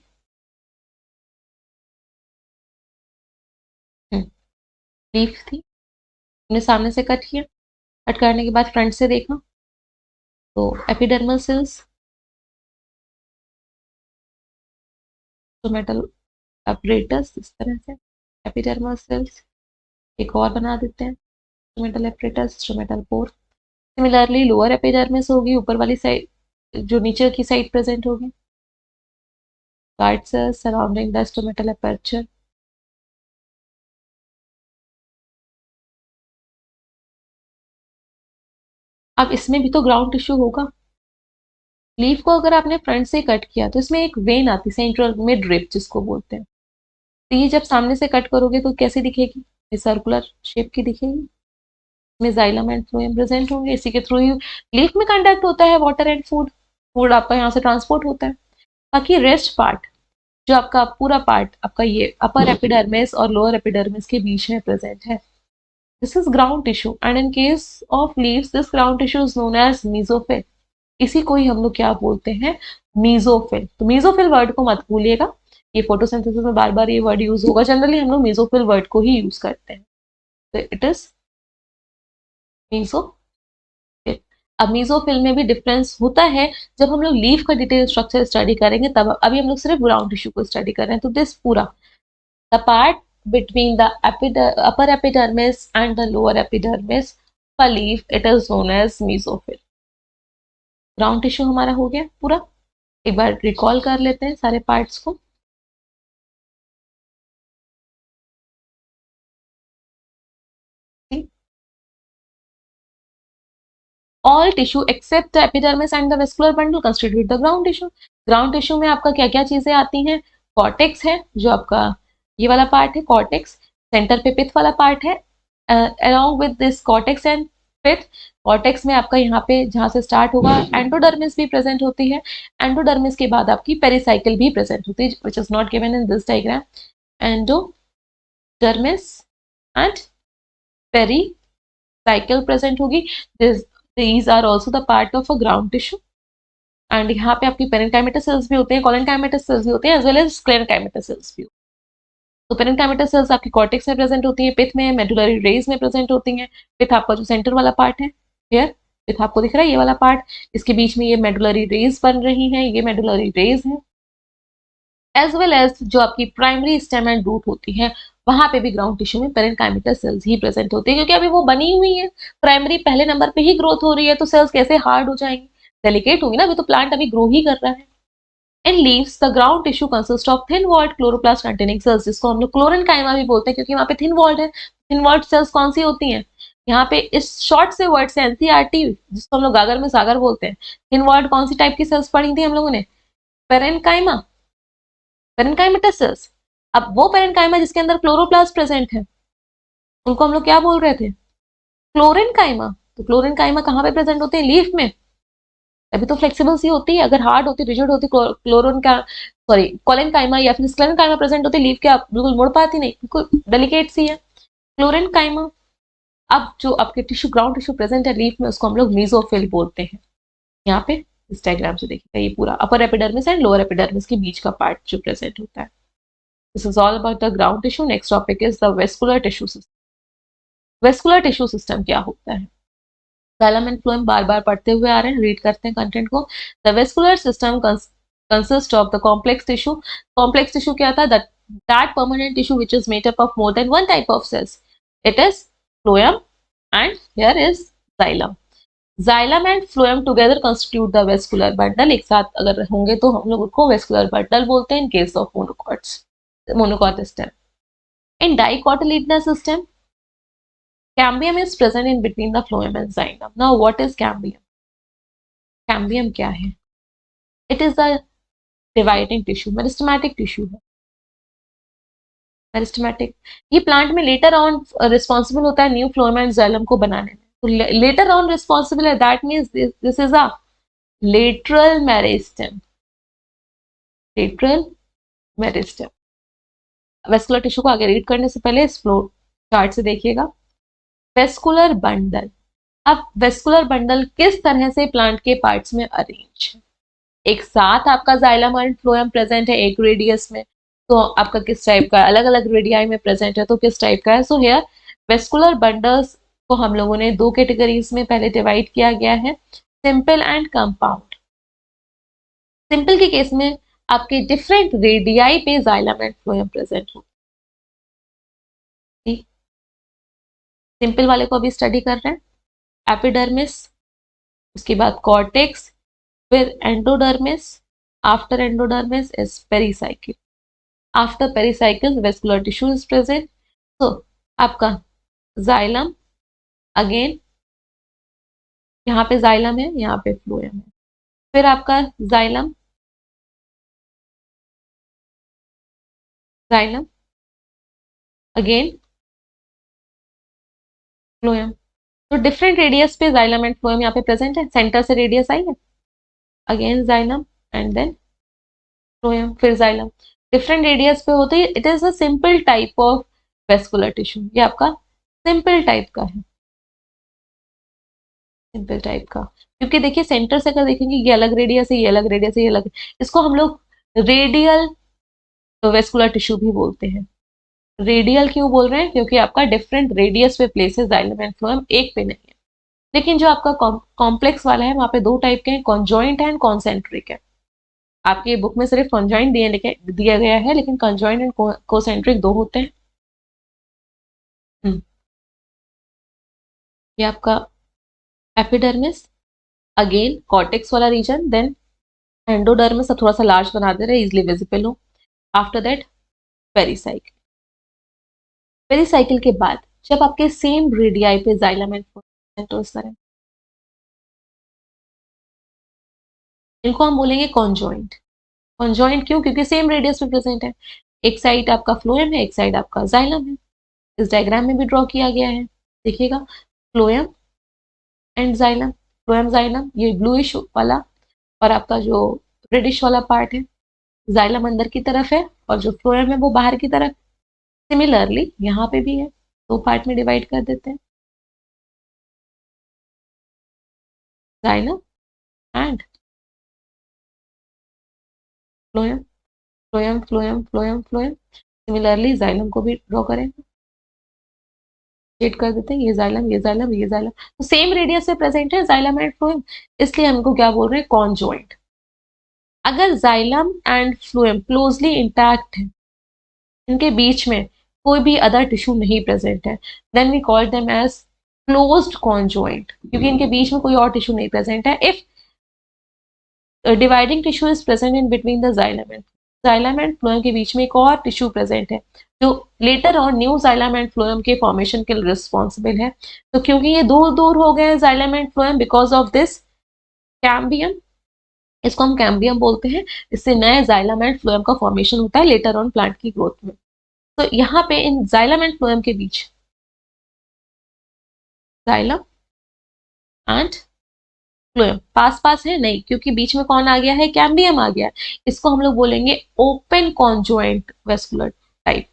Leaf थी, हमने सामने से कट किया, कट करने के बाद फ्रंट से देखा तो एपिडर्मल सेल्स, स्टोमेटल एपरेटस, इस तरह से एपिडर्मल सेल्स। एक और बना देते हैं, stomatal apparatus, stomatal pore. Similarly lower epidermis होगी, ऊपर वाली साइड, जो नीचे की साइड प्रेजेंट होगी, guard cells surrounding the stomatal aperture. अब इसमें भी तो ग्राउंड टिश्यू होगा। लीफ को अगर आपने फ्रंट से कट किया तो इसमें एक वेन आती है सेंट्रल मिड रिप जिसको बोलते हैं। तो ये जब सामने से कट करोगे तो कैसी दिखेगी? ये सर्कुलर शेप की दिखेगी, इसमें जाइलम एंड फ्लोएम प्रेजेंट होंगे, इसी के थ्रू ही लीफ में कंडक्ट होता है वाटर एंड फूड, फूड आपका यहाँ से ट्रांसपोर्ट होता है। बाकी रेस्ट पार्ट, जो आपका पूरा पार्ट आपका ये अपर एपिडर्मिस और लोअर एपिडर्मिस के बीच में प्रेजेंट है, this is ground tissue. And in case of leaves this ground tissue is known as mesophyll. इसी को ही हम लोग क्या बोलते हैं? मीजोफिल। तो मीजोफिल वर्ड को मत भूलिएगा, ये फोटोसिंथेसिस में बार बार ये वर्ड यूज होगा, जनरली हम लोग मीजोफिल वर्ड को ही यूज करते हैं। तो इट इज मीजोफिल। अब मीजोफिल में भी डिफरेंस होता है, जब हम लोग लीफ का डिटेल स्ट्रक्चर स्टडी करेंगे तब। अभी हम लोग सिर्फ ग्राउंड टिश्यू को स्टडी कर रहे हैं। तो दिस पूरा the part between the upper epidermis and the lower epidermis of a leaf, it is known as mesophyll. Ground tissue हमारा हो गया पूरा। एक बार रिकॉल कर लेते हैं सारे पार्ट्स को। All tissue except the epidermis and the vascular bundle constitute the ground tissue. Ground tissue में आपका क्या क्या चीजें आती हैं? कॉर्टेक्स है, जो आपका ये वाला पार्ट है कॉर्टेक्स, सेंटर पे पिथ वाला पार्ट है, along with this cortex and pith. Cortex में आपका यहाँ पे जहाँ से स्टार्ट होगा एंडोडर्मिस भी प्रेजेंट होती है, एंडोडर्मिस के बाद आपकी पेरिसाइकिल भी प्रेजेंट होती है, which is not given in this diagram. Endodermis and pericycle present होगी। These are also the part of a ground tissue. And यहाँ पे आपकी पेरेन्काइमेटस सेल्स भी होते हैं, कोलिनकाइमेटस सेल्स भी होते हैं, एज वेल एज स्क्लेरेन्काइमेटस सेल्स भी। तो पेरेन्काइमेटस सेल्स आपकी कॉर्टेक्स में प्रेजेंट होती है, पिथ में, मेडुलरी रेस में प्रेजेंट होती हैं। पिथ आपका जो सेंटर वाला पार्ट है, हियर पिथ आपको दिख रहा है ये वाला पार्ट, इसके बीच में ये मेडुलरी रेस बन रही है, ये मेडुलरी रेस है। एज वेल एज जो आपकी प्राइमरी स्टेम एंड रूट होती है, वहां पे भी ग्राउंड टिश्यू में पेरेन्काइमेटस सेल्स ही प्रेजेंट होती है, क्योंकि अभी वो बनी हुई है, प्राइमरी पहले नंबर पे ही ग्रोथ हो रही है, तो सेल्स कैसे हार्ड हो जाएंगी? डेलिकेट होंगी ना, अभी तो प्लांट अभी ग्रो ही कर रहा है। In leaves the ground tissue consist of thin walled chloroplast containing cells, जिसको हम लोग क्लोरेन्काइमा भी बोलते हैं, क्योंकि वहां पे थिन वॉल्ड है। थिन वॉल्ड सेल्स कौन सी होती हैं? यहाँ पे इस शॉर्ट से वर्ड से एनसीईआरटी, जिसको हम लोग गागर में सागर बोलते हैं, इन वर्ड कौन सी टाइप की सेल्स पढ़ी थी हम लोगों ने? Parenchyma, parenchymatous cells. अब वो पेरेन्काइमा जिसके अंदर क्लोरोप्लास्ट प्रेजेंट है, उनको हम लोग क्या बोल रहे थे? क्लोरेन्काइमा। तो क्लोरेन्काइमा कहाँ पे प्रेजेंट होते हैं? लीफ में। अभी तो फ्लेक्सिबल सी होती है, अगर हार्ड होती, रिजिड होती, क्लोरोन का सॉरी कोलेनकाइमा या फिर स्क्लेरेनकाइमा प्रेजेंट होती, लीफ के आप बिल्कुल मुड़ पाती नहीं, बिल्कुल डेलिकेट सी है क्लोरेनकाइमा। अब जो आपके टिश्यू, ग्राउंड टिश्यू प्रेजेंट है लीफ में, उसको हम लोग मीजोफिल बोलते हैं। यहाँ पे इस डायग्राम से देखिएगा, ये पूरा अपर एपिडर्मिस एंड लोअर एपिडर्मिस के बीच का पार्ट जो प्रेजेंट होता है। This is all about the ground tissue. Next topic is the vascular tissue system. Vascular tissue system क्या होता है? जाइलम एंड फ्लोएम बार बार पढ़ते हुए आ रहे हैं, रीड करते हैं कंटेंट को। The vascular system consist of the complex tissue. Complex tissue क्या था? that permanent tissue which is made up of more than one type of cells. It is phloem and here is xylem. Xylem and phloem together constitute the vascular bundle. एक साथ अगर होंगे तो हम लोग उसको vascular bundle बोलते हैं in case of monocot system. In dicotyledonous system, cambium is present in between the phloem and xylem. Now what is cambium? Cambium क्या है? It is the dividing tissue, meristematic tissue है। मेरिस्टेमेटिक, ये प्लांट में लेटर ऑन रिस्पॉन्सिबल होता है न्यू फ्लोएम एंड जाइलम को बनाने में। तो लेटर ऑन रिस्पॉन्सिबल है, that means this is a lateral meristem. Lateral meristem. Vascular tissue को आगे रीड करने से पहले इस फ्लो चार्ट से देखिएगा। Vascular bundle. अब वेस्कुलर बंडल किस तरह से प्लांट के पार्ट्स में अरेंज है? एक साथ आपका जाइलम एंड फ्लोएम प्रेजेंट है एक रेडियस में, तो आपका किस टाइप का? अलग अलग रेडियाई में प्रेजेंट है तो किस टाइप का है? सो हियर वेस्कुलर बंडल्स को हम लोगों ने दो कैटेगरीज में पहले डिवाइड किया गया है, सिंपल एंड कंपाउंड। सिंपल के केस में आपके डिफरेंट रेडियाई पे जाइलम एंड फ्लोएम प्रेजेंट हो। सिंपल वाले को अभी स्टडी कर रहे हैं। एपिडर्मिस, उसके बाद कॉर्टेक्स, फिर endodermis, after endodermis is pericycle. After pericycle, vascular tissue is present. So, आपका xylem, again यहाँ पे xylem है, यहाँ पे phloem है। फिर आपका xylem, xylem, again phloem। तो डिफरेंट रेडियस पे xylem एंड phloem यहाँ पे प्रेजेंट है। सेंटर से रेडियस आई है, again xylem and then phloem, फिर xylem। डिफरेंट रेडियस पे होते ही it is a simple type of vascular tissue. ये आपका सिंपल टाइप का है, सिंपल टाइप का, क्योंकि देखिए सेंटर से अगर देखेंगे ये अलग रेडियस है, ये अलग रेडियस है, ये अलग, इसको हम लोग रेडियल वेस्कुलर टिश्यू भी बोलते हैं। रेडियल क्यों बोल रहे हैं? क्योंकि आपका डिफरेंट रेडियस पे प्लेसेस जाइलम एंड फ्लोएम एक पे नहीं है। लेकिन जो आपका कॉम्प्लेक्स वाला है वहां पे दो टाइप के हैं, कॉन्जॉइंट एंड कॉन्सेंट्रिक है। आपकी बुक में सिर्फ कॉन्जॉइंट दिया गया है, लेकिन कॉन्जॉइंट एंड कोसेंट्रिक दो होते हैं। ये आपका एपिडर्मिस, अगेन कॉर्टेक्स वाला रीजन, देन एंडोडर्मिस, अब थोड़ा सा लार्ज बना दे रहे हैं इजिली विजिबल हो। After that pericycle. पेरिसाइकिल के बाद जब आपके सेम रेडियाई पे जाइलम एंड फ्लोएम, इनको हम बोलेंगे कॉन्जॉइंट। कॉन्जॉइंट क्यों? क्योंकि सेम रेडियस पे प्रेजेंट है। एक साइड आपका फ्लोएम है, एक साइड आपका जाइलम है। इस डायग्राम में भी ड्रॉ किया गया है, देखिएगा phloem and xylem, phloem xylem, ये ब्लूइश वाला और आपका जो रेडिश वाला पार्ट है, जाइलम अंदर की तरफ है और जो फ्लोएम है वो बाहर की तरफ। सिमिलरली यहाँ पे भी है, दो पार्ट में डिवाइड कर देते हैं, xylem and phloem, phloem phloem phloem phloem. Similarly xylem को भी ड्रॉ करें, कर देते हैं, ये जाइलम, ये जाइलम, ये जाइलम, तो सेम रेडियस से प्रेजेंट है जाइलम एंड फ्लोएम, इसलिए हमको क्या बोल रहे हैं? कॉन्जॉइंट। अगर xylem and phloem closely intact है, इनके बीच में कोई भी अदर टिश्यू नहीं प्रेजेंट है, then we call them as closed conjoint, क्योंकि इनके बीच में कोई और टिश्यू नहीं प्रेजेंट है। If dividing tissue is present in between the xylem and, xylem and phloem के बीच में एक और टिश्यू प्रेजेंट है जो लेटर और न्यू जाइलम एंड फ्लोएम के फॉर्मेशन के लिए रिस्पॉन्सिबल है। तो क्योंकि ये दूर दूर हो गए हैं xylem and phloem because of this cambium, इसको हम कैम्बियम बोलते हैं, इससे नए जाइलम एंड फ्लोएम का फॉर्मेशन होता है लेटर ऑन प्लांट की ग्रोथ में। तो यहाँ पे इन जाइलम एंड फ्लोएम के बीच जाइलम एंड फ्लोएम पास पास है नहीं, क्योंकि बीच में कौन आ गया है, कैम्बियम आ गया है। इसको हम लोग बोलेंगे open conjoint vascular type.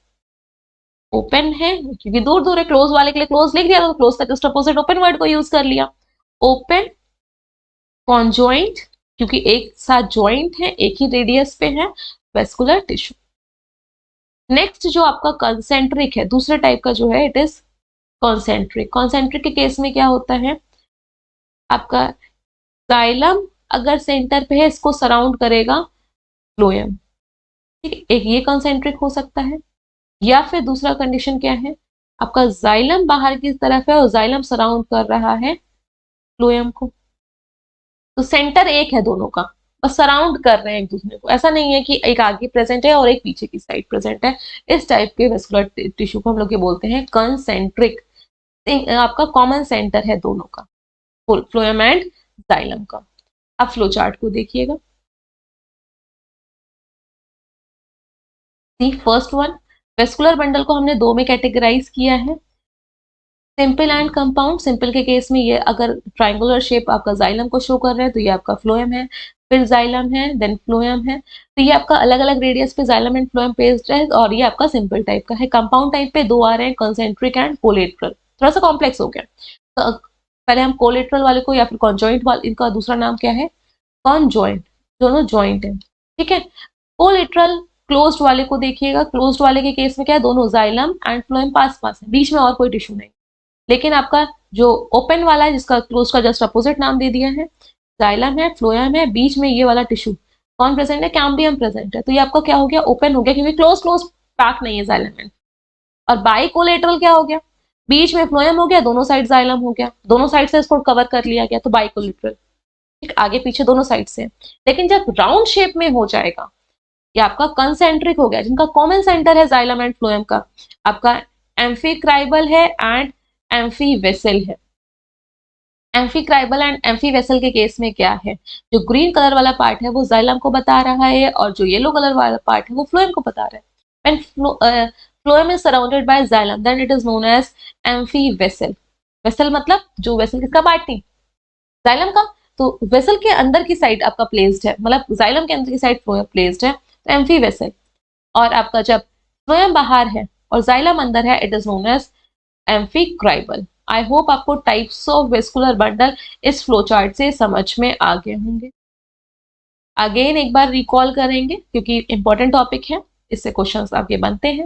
Open है क्योंकि दूर दूर है, क्लोज वाले के लिए क्लोज लिख दिया तो क्लोज का जस्ट अपोजिट ओपन वर्ड को यूज कर लिया। ओपन कॉन्जॉइंट क्योंकि एक साथ ज्वाइंट है, एक ही रेडियस पे है, वेस्कुलर टिश्यू। नेक्स्ट जो आपका कंसेंट्रिक है, दूसरे टाइप का जो है इट इज कॉन्सेंट्रिक। कॉन्सेंट्रिक के केस में क्या होता है, आपका जाइलम अगर सेंटर पे है इसको सराउंड करेगा फ्लोएम, ठीक है, एक ये कॉन्सेंट्रिक हो सकता है। या फिर दूसरा कंडीशन क्या है, आपका जाइलम बाहर की तरफ है और जाइलम सराउंड कर रहा है फ्लोएम को, तो सेंटर एक है दोनों का, बस सराउंड कर रहे हैं एक दूसरे को। ऐसा नहीं है कि एक आगे प्रेजेंट है और एक पीछे की साइड प्रेजेंट है। इस टाइप के वेस्कुलर टिश्यू को हम लोग ये बोलते हैं कंसेंट्रिक। आपका कॉमन सेंटर है दोनों का, फ्लोएम एंड जाइलम का। अब फ्लो चार्ट को देखिएगा। फर्स्ट वन, वेस्कुलर बंडल को हमने दो में कैटेगराइज किया है, सिंपल एंड कंपाउंड। सिंपल के केस में ये अगर ट्राइंगुलर शेप आपका जाइलम को शो कर रहा है तो ये आपका फ्लोएम है, फिर जाइलम है, देन फ्लोएम है। तो ये आपका अलग अलग रेडियस पे जाइलम एंड फ्लोएम पेस्ड है, और ये आपका सिंपल टाइप का है। कंपाउंड टाइप पे दो आ रहे हैं, कंसेंट्रिक एंड कोलेट्रल। थोड़ा सा कॉम्प्लेक्स हो गया, तो पहले हम कोलेट्रल वाले को या फिर कॉन्जॉइंट वाले, इनका दूसरा नाम क्या है, कॉन्जॉइंट, दोनों जॉइंट है, ठीक है। कोलेट्रल क्लोज्ड वाले को देखिएगा, क्लोज्ड वाले के केस में क्या है, दोनों जाइलम एंड फ्लोएम पास पास है, बीच में और कोई टिश्यू नहीं। लेकिन आपका जो ओपन वाला है, जिसका क्लोज का जस्ट अपोजिट नाम दे दिया है, जाइलम है, फ्लोएम है, बीच में ये वाला टिश्यू कौन प्रेजेंट है, कैम्बियम प्रेजेंट है। तो ये आपका क्या हो गया, ओपन हो गया, क्योंकि क्लोज क्लोज पैक नहीं है जाइलम में। और बाइकोलेटरल क्या हो गया, बीच में फ्लोएम हो गया, दोनों साइड जाइलम हो गया, दोनों साइड से इसको कवर कर लिया गया, तो बाइकोलेटरल, ठीक, आगे पीछे दोनों साइड से। लेकिन जब राउंड शेप में हो जाएगा, ये आपका कंसेंट्रिक हो गया, जिनका कॉमन सेंटर है जाइलम एंड फ्लोएम का, आपका एम्फीक्राइबल है एंड एम्फी वेसल है। एम्फीक्राइबल एंड एम्फी वेसल के केस में क्या है, जो ग्रीन कलर वाला पार्ट है वो जाइलम को बता रहा है, और जो येलो कलर वाला पार्ट है वो फ्लोएम को बता रहा है। When phloem is surrounded by xylem, then it is known as amphivessel. Vessel मतलब जो वेसल किसका पार्ट थी, जाइलम का, तो वेसल के अंदर की साइड आपका प्लेस्ड है, मतलब जाइलम के अंदर की साइड फ्लोएम प्लेस्ड है, तो एम्फी वेसल। और आपका जब फ्लोएम बाहर है और जाइलम अंदर है, it is known as amphicribral. I hope आपको टाइप्स ऑफ वेस्कुलर बंडल इस फ्लो चार्ट से समझ में आ गए होंगे। अगेन एक बार रिकॉल करेंगे क्योंकि इंपॉर्टेंट टॉपिक है, इससे क्वेश्चंस आपके बनते हैं।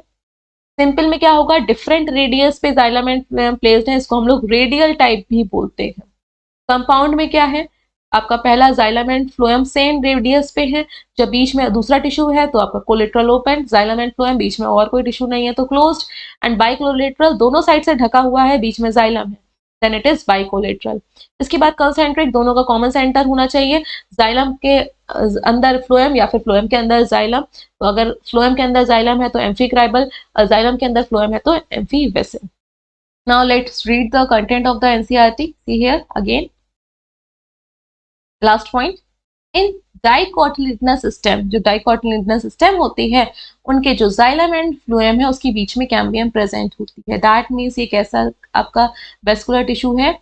सिंपल में क्या होगा, डिफरेंट रेडियस पे जाइलम एंड फ्लोएम प्लेस्ड है, इसको हम लोग रेडियल टाइप भी बोलते हैं। कंपाउंड में क्या है, आपका पहला xylem and phloem same radius पे है, जब बीच में दूसरा टिश्यू है तो आपका collateral open, xylem and phloem, बीच में और कोई टिश्यू नहीं है तो क्लोज्ड, एंड बाइकोलेट्रल, दोनों साइड से ढका हुआ है, बीच में जाइलम है, देन इट इज बाइकोलेट्रल। इसके बाद कंसेंट्रिक, दोनों का कॉमन सेंटर होना चाहिए, जाइलम के अंदर फ्लोएम या फिर फ्लोएम के अंदर जाइलम। तो अगर फ्लोएम के अंदर जाइलम है तो एम्फीक्राइबल, जाइलम के अंदर फ्लोएम है तो amphi vessel. Now let's read the content of the NCERT. See here again last point, in dicotyledonous system, जो डाइकोटिलिडनस सिस्टम होती है, उनके जो जाइलम एंड फ्लोएम है उसके बीच में कैम्बियम प्रेजेंट होती है। दैट मीन्स ये कैसा आपका वेस्कुलर टिश्यू है,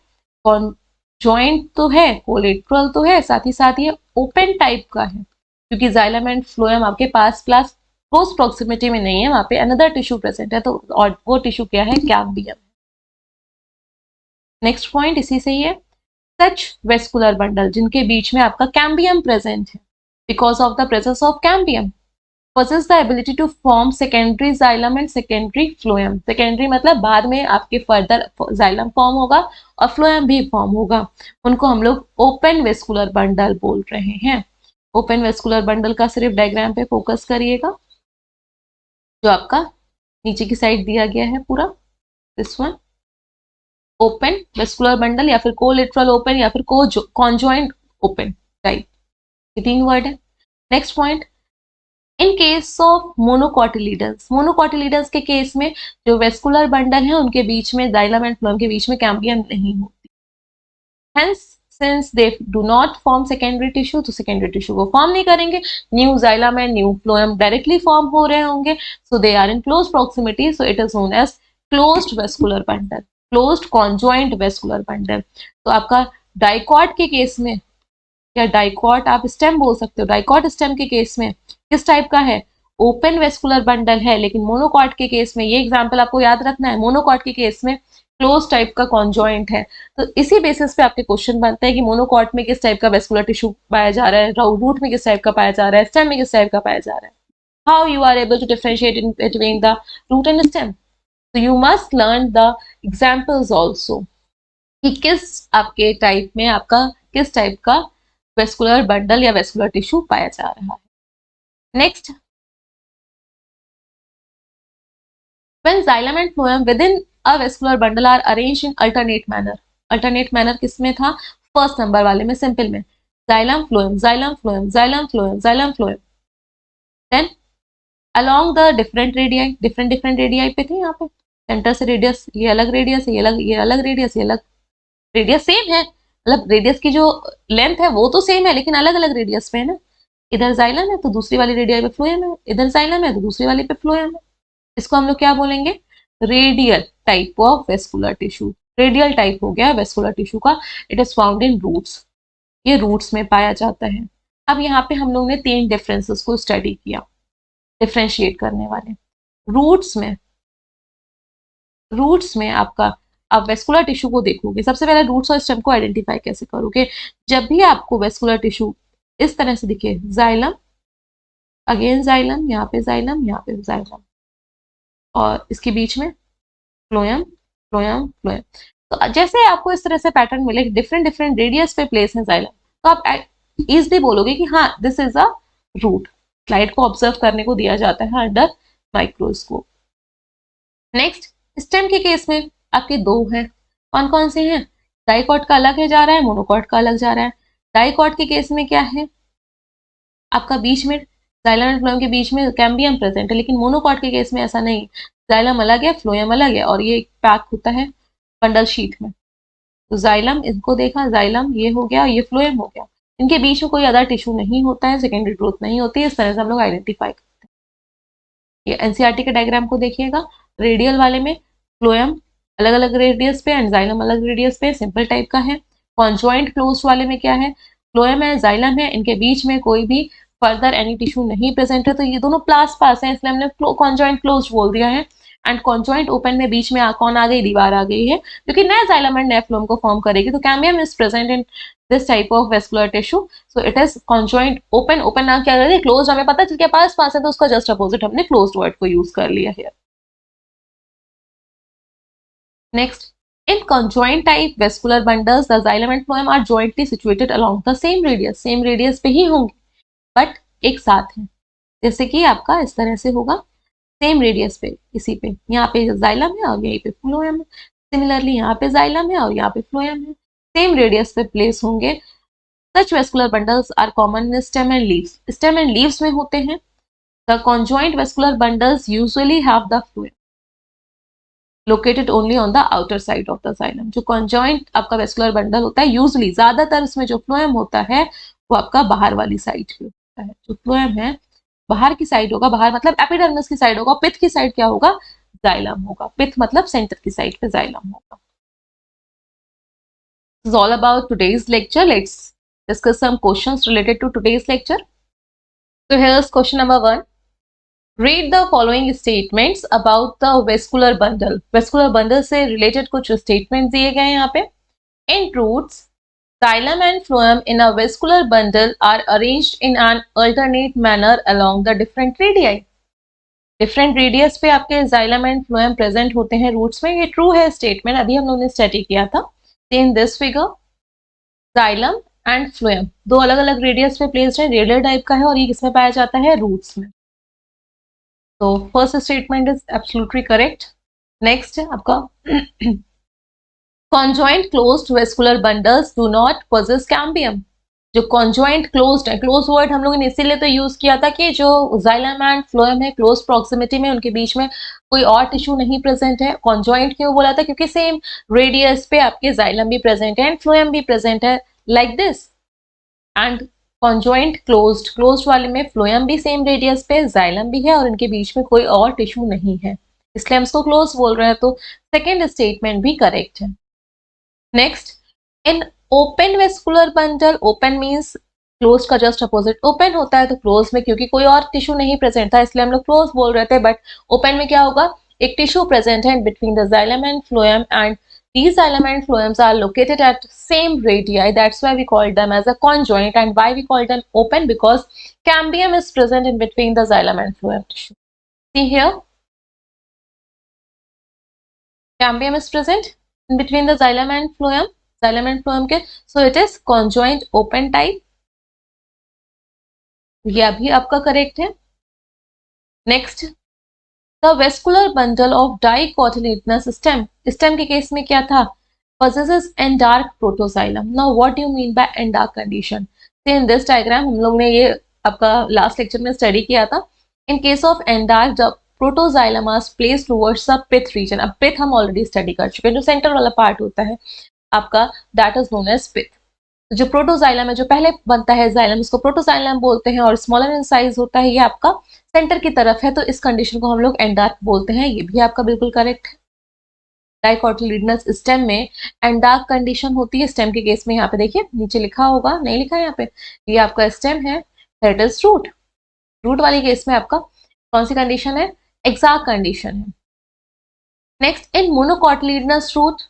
जॉइंट तो है, कोलेट्रल तो है, साथ ही साथ ये ओपन टाइप का है, क्योंकि जाइलम एंड फ्लोएम आपके पास प्लस क्लोज प्रॉक्सिमिटी में नहीं है, वहां पे अनदर टिश्यू प्रेजेंट है, तो और वो टिश्यू क्या है, कैम्बियम। नेक्स्ट पॉइंट इसी से ही है, सच वेस्कुलर बंडल जिनके बीच में आपका कैम्बियम प्रेजेंट है, because of the presence of cambium possess the ability to form secondary xylem and secondary phloem। secondary मतलब बाद में आपके फर्दर xylem फॉर्म होगा और phloem भी फॉर्म होगा, उनको हम लोग ओपन वेस्कुलर बंडल बोल रहे हैं। ओपन वेस्कुलर बंडल का सिर्फ डायग्राम पे फोकस करिएगा, जो आपका नीचे की साइड दिया गया है पूरा, this one open vascular bundle, या फिर कोलेटरल ओपन, या फिर कॉन्जॉइंट ओपन टाइप, ये तीन वर्ड है। Next point, in case of monocotyledons के केस में जो वेस्कुलर बंडल है उनके बीच में, जाइलम एंड फ्लोएम के बीच में कैम्बियम नहीं होती। Hence since they do not form secondary tissue, तो सेकेंडरी टिश्यू को फॉर्म नहीं करेंगे, new xylem and new phloem directly form हो रहे होंगे, so they are in close proximity, so it is known as closed vascular bundle, closed conjoint vascular bundle. तो आपका डाइकॉट के केस में, या डाइकॉट आप स्टेम बोल सकते हो, डाइकॉट स्टेम के केस में किस टाइप का है, ओपन वेस्कुलर बंडल है, लेकिन मोनोकॉट के केस में, ये एग्जांपल आपको याद रखना है, मोनोकॉट के केस में क्लोज टाइप का कॉन्जॉइंट है। तो इसी बेसिस पे आपके क्वेश्चन बनते हैं कि मोनोकॉट में किस टाइप का वेस्कुलर टिश्यू पाया जा रहा है, रूट में किस टाइप का पाया जा रहा है, स्टेम में किस टाइप का पाया जा रहा है। How you are able to differentiate in between the root and stem, so you must learn the examples also कि किस आपके टाइप में आपका किस टाइप का वेस्कुलर बंडल या वेस्कुलर टिश्यू पाया जा रहा है। Next, when xylem and phloem within a vascular bundle are arranged in alternate manner, alternate manner किसमें था, फर्स्ट नंबर वाले में, सिंपल में, xylem phloem xylem phloem xylem phloem xylem phloem, then along the different radii पे थे, यहाँ पे सेंटर से रेडियस, ये अलग रेडियस है, ये अलग रेडियस, ये अलग रेडियस, सेम है, मतलब रेडियस की जो लेंथ है वो तो सेम है, लेकिन अलग अलग रेडियस पे है ना, इधर जाइलम है तो दूसरी वाली रेडियस पे फ्लोएम है, इधर जाइलम है तो दूसरी वाली पे फ्लोएम है। इसको हम लोग क्या बोलेंगे, radial type of vascular tissue, radial type हो गया वेस्कुलर टिश्यू का। It is found in roots, ये रूट्स में पाया जाता है। अब यहाँ पे हम लोग ने 3 डिफरेंसेस को स्टडी किया, डिफ्रेंशिएट करने वाले। रूट्स में आपका, आप वेस्कुलर टिश्यू को देखोगे, सबसे पहले रूट्स और स्टेम को आइडेंटिफाई कैसे करोगे, जब भी आपको वेस्कुलर टिश्यू इस तरह से दिखे, जाइलम, अगेन जाइलम, यहाँ पे जाइलम, यहाँ पे जाइलम, और इसके बीच में फ्लोएम फ्लोएम फ्लोएम, तो जैसे आपको इस तरह से पैटर्न मिले, डिफरेंट डिफरेंट रेडियस पे प्लेस है जाइलम, तो आप इजिली बोलोगे कि हाँ this is a root. Slide को ऑब्जर्व करने को दिया जाता है अंडर माइक्रोस्कोप। नेक्स्ट, स्टेम के केस में आपके 2 हैं, कौन कौन से हैं, डाइकॉट का अलग है जा रहा है, मोनोकॉट का अलग जा रहा है। डाइकॉट के केस में क्या है, आपका बीच में जाइलम एंड फ्लोएम के बीच में कैम्बियम प्रेजेंट है, लेकिन मोनोकॉट के केस में ऐसा नहीं, जाइलम अलग है, फ्लोएम अलग है, और ये पैक होता है बंडल शीट में। तो जाइलम, इनको देखा, जाइलम ये हो गया, ये फ्लोएम हो गया, इनके बीच में कोई अदर टिश्यू नहीं होता है, सेकेंडरी ग्रोथ नहीं होती है, इस तरह से हम लोग आइडेंटिफाई करते हैं। ये एनसीईआरटी के डायग्राम को देखिएगा, रेडियल वाले में फ्लोएम अलग अलग रेडियस पे एंड जाइलम अलग रेडियस पे, सिंपल टाइप का है। कॉन्जॉइंट क्लोज वाले में क्या है, फ्लोएम है, जाइलम है, इनके बीच में कोई भी फर्दर एनी टिश्यू नहीं प्रेजेंट है, तो ये दोनों पास है, इसलिए हमने कॉन्जॉइंट क्लोज बोल दिया है। एंड कॉन्जॉइंट ओपन में बीच में कौन आ गई, दीवार आ गई है, क्योंकि नया जाइलम एंड नया फ्लोएम को फॉर्म करेगी, तो cambium is present in this type of vascular tissue, so it is conjoint open. Open नाम क्या कर रहे, क्लोज हमें पता चल के पास है, तो उसका जस्ट अपोजिट हमने क्लोज्ड वर्ड को यूज कर लिया है। Next, in conjoint type vascular bundles, the xylem and phloem are jointly situated along the same radius. Same radius पे ही होंगे, but एक साथ हैं। जैसे कि आपका इस तरह से होगा, सेम रेडियस पे, इसी पे, यहाँ पे जाइलम है और यहीं पे फ्लोएम है। सिमिलरली यहाँ पे जाइलम है और यहाँ पे फ्लोएम है, सेम रेडियस पे प्लेस होंगे। Such vascular bundles are common in stem and leaves. Stem and leaves में होते हैं। The conjoint vascular bundles usually have the phloem located only on the outer side of the xylem. जो conjoint आपका वेस्कुलर बंडल होता है, यूजली ज्यादातर उसमें जो फ्लोएम होता है वो आपका बाहर वाली साइड पे होता है। जो फ्लोएम है बाहर की साइड होगा, बाहर मतलब एपिडर्मिस की साइड होगा, पिथ की साइड क्या होगा, जाइलम होगा, पिथ मतलब सेंटर की साइड पे जाइलम होगा। This is all about today's lecture. Let's discuss some questions related to today's lecture. So here's question number 1. Read the following statements about the vascular bundle. Vascular bundle से related कुछ statements दिए गए हैं यहाँ पे। In roots, xylem and phloem in a vascular bundle are arranged in an alternate manner along the different radii. Different radius पे आपके xylem and phloem present होते हैं roots में। ये true है statement, अभी हम लोगों ने study किया था। In this figure, xylem and phloem दो अलग अलग radius पे placed है, radial type का है, और ये किसमें पाया जाता है, roots में। तो first statement is absolutely correct. Next आपका conjoint closed vascular bundles do not possess cambium. जो कॉन्जॉइंट क्लोज्ड है, क्लोज वर्ड हम लोगों ने इसीलिए तो यूज किया था कि जो जाइलम एंड फ्लोएम है क्लोज प्रॉक्सिमिटी में, उनके बीच में कोई और टिश्यू नहीं प्रेजेंट है। कॉन्जॉइंट क्यों बोला था? क्योंकि सेम रेडियस पे आपके जाइलम भी प्रेजेंट है एंड फ्लोएम भी प्रेजेंट है, like this. And conjoint closed, closed वाले में फ्लोएम भी सेम रेडियस पे, जाइलम भी है और इनके बीच में कोई और टिश्यू नहीं है, इसलिए हम इसको क्लोज बोल रहे हैं। तो सेकेंड स्टेटमेंट भी करेक्ट है। Next, in open vascular bundle, open means close का जस्ट अपोजिट ओपन होता है, तो क्लोज में क्योंकि कोई और टिश्यू नहीं प्रेजेंट था इसलिए हम लोग क्लोज बोल रहे थे, बट ओपन में क्या होगा, एक टिश्यू प्रेजेंट है between the xylem and phloem and these xylem and phloems are located at same radii, that's why we call them as a conjoint. And why we call them open? Because cambium is present in between the xylem and phloem tissue. See here, cambium is present in between the xylem and phloem, xylem and phloem के, so it is conjoint open type. यह भी आपका करेक्ट है। Next, the vascular bundle of dicotyledonous stem, stem के केस में क्या था, possesses endark protoxylem. Now what do you mean by endark condition? So in this diagram हम लोग ने ये आपका लास्ट लेक्चर में स्टडी किया था। इन case of endark the protoxylem is placed towards the pith region. अब pith हम ऑलरेडी स्टडी कर चुके हैं, जो सेंटर वाला पार्ट होता है आपका, that is known as pith। जो प्रोटोजाइलम है, जो पहले बनता है जाइलम, उसको प्रोटोजाइलम बोलते हैं और स्मॉलर इन साइज होता है, ये आपका सेंटर की तरफ है, तो इस कंडीशन को हम लोग एंडार्क बोलते हैं। ये भी आपका बिल्कुल करेक्ट है। डाइकोटिलेडनस स्टेम में एंडार्क कंडीशन होती है। स्टेम के केस में यहाँ पे देखिए नीचे लिखा होगा, नहीं लिखा है यहाँ पे, ये आपका स्टेम है, दैट इज रूट। रूट वाली केस में आपका कौन सी कंडीशन है, एक्साक्ट कंडीशन है। Next, in monocotyledonous root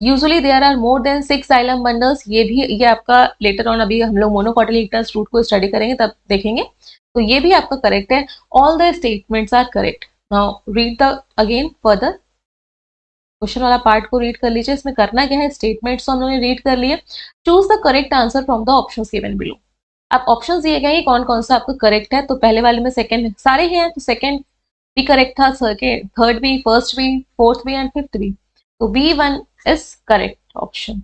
usually there are more than 6 xylem bundles. ये आपका लेटर ऑन, अभी हम लोग मोनोकोटिलेडनस रूट को स्टडी करेंगे तब देखेंगे, तो ये भी आपका करेक्ट है। All the statements are correct. Now read the again further, question वाला पार्ट को रीड कर लीजिए। इसमें करना क्या है, स्टेटमेंट्स तो हम लोगों ने रीड कर लिए। Choose the correct answer from the options given below. अब ऑप्शंस दिए गए कौन कौन सा आपका करेक्ट है, तो पहले वाले में सेकंड सारे हैं, तो सेकंड भी करेक्ट था, थर्ड भी, फर्स्ट भी, फोर्थ भी एंड फिफ्थ भी, तो B1 is correct option.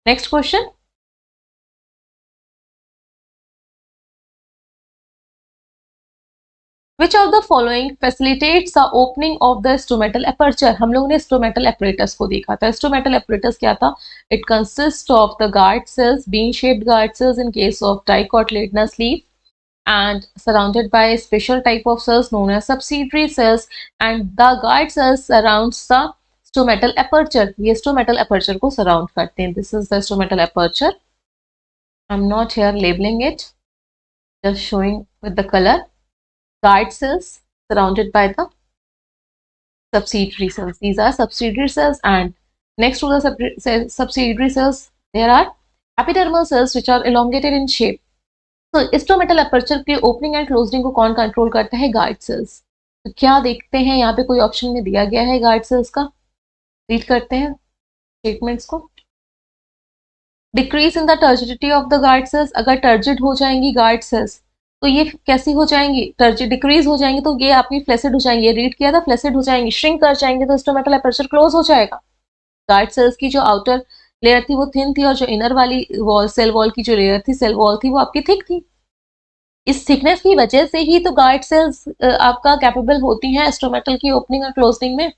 Next question. Which of the following facilitates the opening of the stomatal aperture? हम लोगों ने stomatal apparatus को देखा था। stomatal apparatus क्या था? It consists of the guard cells, bean-shaped guard cells in case of dicotyledonous leaf, and surrounded by a special type of cells known as subsidiary cells, and the guard cells surrounds the stomatal aperture. ये stomatal aperture को surround करते हैं। This is the stomatal aperture. I'm not here labeling it, just showing with the color. Guard cells surrounded by the subsidiary cells. These are subsidiary cells, and next to the subsidiary cells there are epidermal cells which are elongated in shape. So stomatal aperture के opening and closing को कौन कंट्रोल करता है, guard cells. तो क्या देखते हैं यहाँ पे, कोई ऑप्शन में दिया गया है guard cells का, रीड करते हैं स्टेटमेंट्स को। Decrease in the turgidity of the guard sales, अगर टर्जिड हो जाएंगी गार्ड सेल्स तो ये कैसी हो जाएंगी, टर्जिड डिक्रीज हो जाएंगी, तो ये आपकी फ्लेसिड हो जाएंगी, रीड किया था, फ्लेसिड हो जाएंगी, श्रिंक कर जाएंगे, तो स्टोमेटल एपर्चर क्लोज हो जाएगा। गार्ड सेल्स की जो आउटर लेयर थी वो थिन थी, और जो इनर वाली वॉल, सेल वॉल की जो लेयर थी, सेल वॉल थी, वो आपकी थिक थी। इस थिकनेस की वजह से ही तो गार्ड सेल्स आपका कैपेबल होती हैं स्टोमेटल की ओपनिंग और क्लोजिंग में।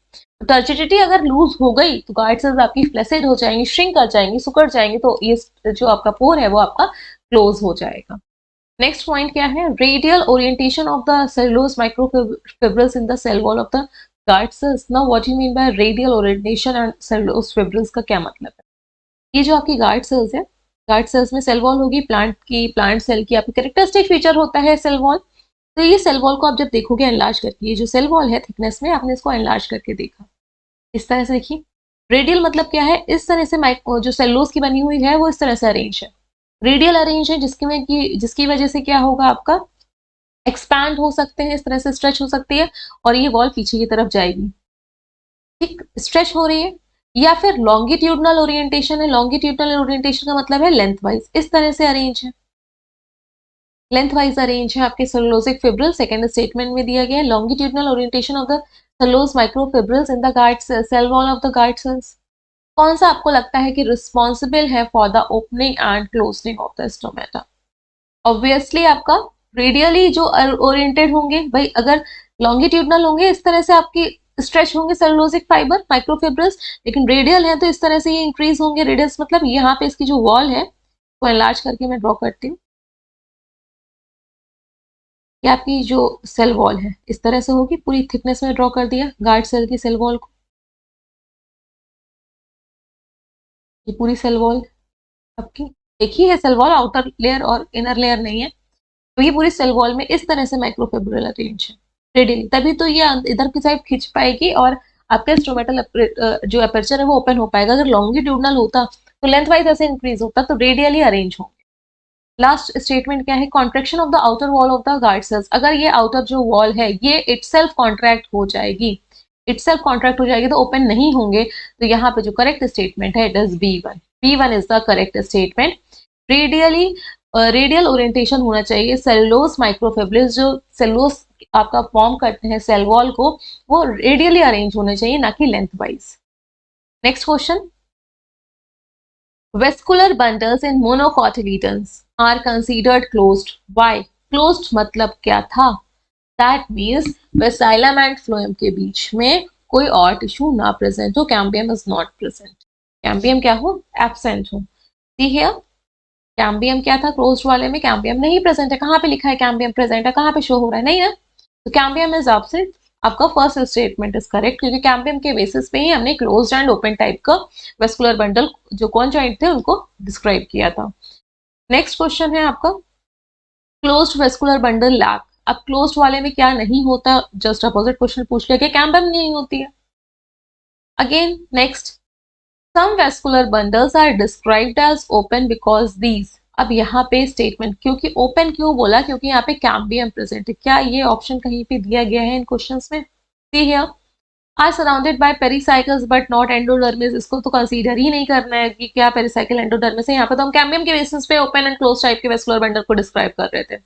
टर्जिडिटी अगर लूज हो गई तो गार्ड सेल्स आपकी फ्लेसिड हो जाएंगी, श्रिंक कर जाएंगी, सुकड़ जाएंगी, तो ये जो आपका पोर है वो आपका क्लोज हो जाएगा। नेक्स्ट पॉइंट क्या है, radial orientation of the cellulose microfibrils in the cell wall of the guard cells. Now what you mean by radial orientation and cellulose fibrils का क्या मतलब है? ये जो आपकी गार्ड सेल्स है, गार्ड सेल्स में सेल वॉल होगी, प्लांट सेल की आपकी कैरेक्टरिस्टिक फीचर होता है सेल वॉल। तो ये सेल वॉल को आप जब देखोगे एनलार्ज करके, ये जो सेल वॉल है थिकनेस में, आपने इसको एनलार्ज करके देखा, इस तरह से देखिए। रेडियल मतलब क्या है, इस तरह से जो सेलुलोज की बनी हुई है वो इस तरह से अरेंज है, रेडियल अरेंज है, जिसकी वजह से क्या होगा, आपका एक्सपैंड हो सकते हैं, इस तरह से स्ट्रेच हो सकती है, और ये वॉल पीछे की तरफ जाएगी, ठीक, स्ट्रेच हो रही है। या फिर लॉन्गिट्यूडनल ओरिएंटेशन है, लॉन्गिट्यूडनल ओरिएंटेशन का मतलब है लेंथ वाइज, इस तरह से अरेंज है, लेंथ वाइज अरेंज है आपके सेलुलोजिक फिब्रिल। सेकंड स्टेटमेंट में दिया गया है longitudinal orientation of the cellulose microfibrils in the guard cell wall of the guard cells. कौन सा आपको लगता है कि रिस्पॉन्सिबल है for the opening and closing of the stomata? Obviously आपका रेडियली जो ओरिएंटेड होंगे भाई, अगर लॉन्गिट्यूडनल होंगे इस तरह से आपकी स्ट्रेच होंगे सेलुलोजिक फाइबर माइक्रोफिब्रस, लेकिन रेडियल है तो इस तरह से ये इंक्रीज होंगे। रेडियस मतलब यहाँ पे इसकी जो वॉल है वो एनलार्ज करके मैं ड्रॉ करती हूँ। ये आपकी जो सेल वॉल है इस तरह से होगी, पूरी थिकनेस में ड्रॉ कर दिया गार्ड सेल की सेल वॉल को। ये पूरी सेल वॉल आपकी एक ही है, सेल वॉल आउटर लेयर और इनर लेयर नहीं है। तो ये पूरी सेल वॉल में इस तरह से माइक्रोफिब्रिल अरेंज है रेडियली, तभी तो ये इधर की साइड खिंच पाएगी और आपका इंस्ट्रूमेंटल जो अपर्चर है वो ओपन हो पाएगा। अगर लॉन्गिट्यूडनल होता तो लेंथ वाइज ऐसे इंक्रीज होता, तो रेडियली अरेंज होंगे। लास्ट स्टेटमेंट क्या है? Contraction of the outer wall of the guard sales. अगर ये आउटर जो वॉल है ये इटसेल्फ कॉन्ट्रैक्ट हो जाएगी, इटसेल्फ कॉन्ट्रैक्ट हो जाएगी तो ओपन नहीं होंगे। तो यहाँ पे जो करेक्ट स्टेटमेंट है it is B1। B1 is the correct statement. Radially radial orientation होना चाहिए। सेलुलोज माइक्रोफिब्रिल्स जो सेलुलोज आपका फॉर्म करते हैं सेल वॉल को, वो रेडियली अरेंज होने चाहिए, ना कि length wise. Next question, vascular bundles in monocotyledons are considered closed. Why? Closed मतलब क्या था? दैट मीन्स वेसाइलम एंड फ्लोएम के बीच में कोई और टिश्यू ना प्रेजेंट हो, cambium is not present. Cambium क्या हो? एब्सेंट हो। सी हियर, कैम्बियम क्या था क्लोज्ड वाले में? कैम्बियम नहीं प्रेजेंट है। कहाँ पे लिखा है कैम्बियम प्रेजेंट है? कहाँ पे शो हो रहा है? नहीं ना, तो कैम्बियम इज एब्सेंट। आपका फर्स्ट स्टेटमेंट इज करेक्ट, क्योंकि कैम्बियम के बेसिस पे ही हमने क्लोज्ड एंड ओपन टाइप का वेस्कुलर बंडल जो कॉन्जॉइंट थे उनको डिस्क्राइब किया था। नेक्स्ट क्वेश्चन है आपका, क्लोज्ड वेस्कुलर बंडल लैक। अब क्लोज्ड वाले में क्या नहीं होता? जस्ट अपोजिट क्वेश्चन पूछ लिया कि कैम्बियम नहीं होती है। Again next, some vascular bundles are described as open because these। अब यहाँ पे स्टेटमेंट क्योंकि ओपन क्यों बोला? क्योंकि यहाँ पे कैम्बियम प्रेजेंट है। क्या ये ऑप्शन कहीं पे दिया गया है इन क्वेश्चंस में? See here, are surrounded by pericycles but not endodermis. इसको तो कंसीडर ही नहीं करना है कि क्या पेरिसाइकल एंडोडर्मिस है। यहाँ पे तो हम कैम्बियम के बेसिस पे ओपन एंड क्लोज टाइप के वेस्कुलर बंडल को डिस्क्राइब कर रहे थे।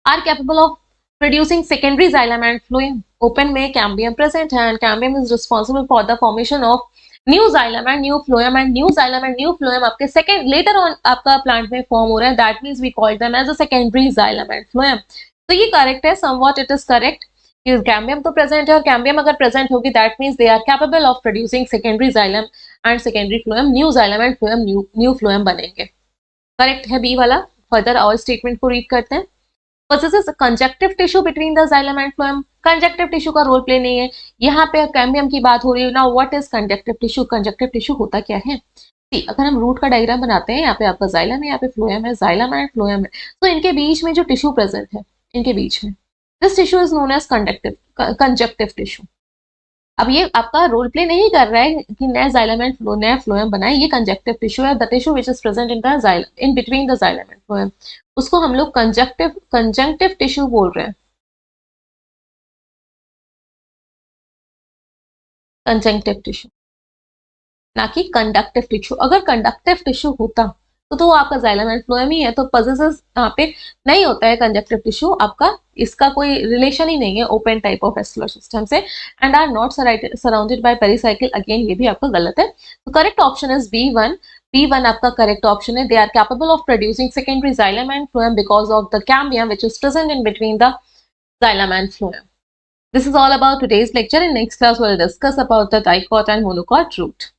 Are capable of producing secondary xylem and phloem। open में cambium present है and cambium is responsible for the formation of new xylem and new phloem, and new xylem and new phloem आपके second later on आपका plant में form हो रहा है। that means we call them as a secondary xylem and phloem। तो ये correct है, somewhat it is correct कि कैम्बियम तो प्रेजेंट है और कैम्बियम अगर प्रेजेंट होगी that means they are capable of producing secondary xylem and secondary phloem. New xylem and phloem new phloem बनेंगे। करेक्ट है बी वाला। फर्दर और स्टेटमेंट को रीड करते हैं। possesses conjunctive tissue between the xylem and phloem। Conjunctive tissue का रोल प्ले नहीं है। यहाँ पे कैम्बियम की बात हो रही है। Now what is conjunctive tissue? Conjunctive tissue होता क्या है? सी, अगर हम रूट का डायग्राम बनाते हैं, यहाँ पे आपका जाइलम है, यहाँ पे फ्लोएम है, जाइलम एंड फ्लोएम है, तो इनके बीच में जो टिश्यू प्रेजेंट है, इनके बीच में this tissue is known as conjunctive tissue. अब ये आपका रोल प्ले नहीं कर रहा है कि नया जाइलम एंड नया फ्लोएम बनाए, ये कंजक्टिव टिश्यू है। The tissue which is present in the xylem in between the xylem and phloem, उसको हम लोग कंजक्टिव टिश्यू बोल रहे हैं। कंजक्टिव टिश्यू, ना कि कंडक्टिव टिश्यू। अगर कंडक्टिव टिश्यू होता तो आपका जाइलम एंड फ्लोएम ही है, तो पजेसेस यहाँ पे नहीं होता है कंजक्टिव टिश्यू आपका, इसका कोई रिलेशन ही नहीं है open type of vascular system से। And are not surrounded by pericycle. Again ये भी आपका गलत है। तो correct option is B1। B1 आपका करेक्ट ऑप्शन है। They are capable of producing secondary xylem and phloem because of the cambium which is present in between the xylem and phloem. This is all about today's lecture. In next class, we'll discuss about the dicot and monocot root.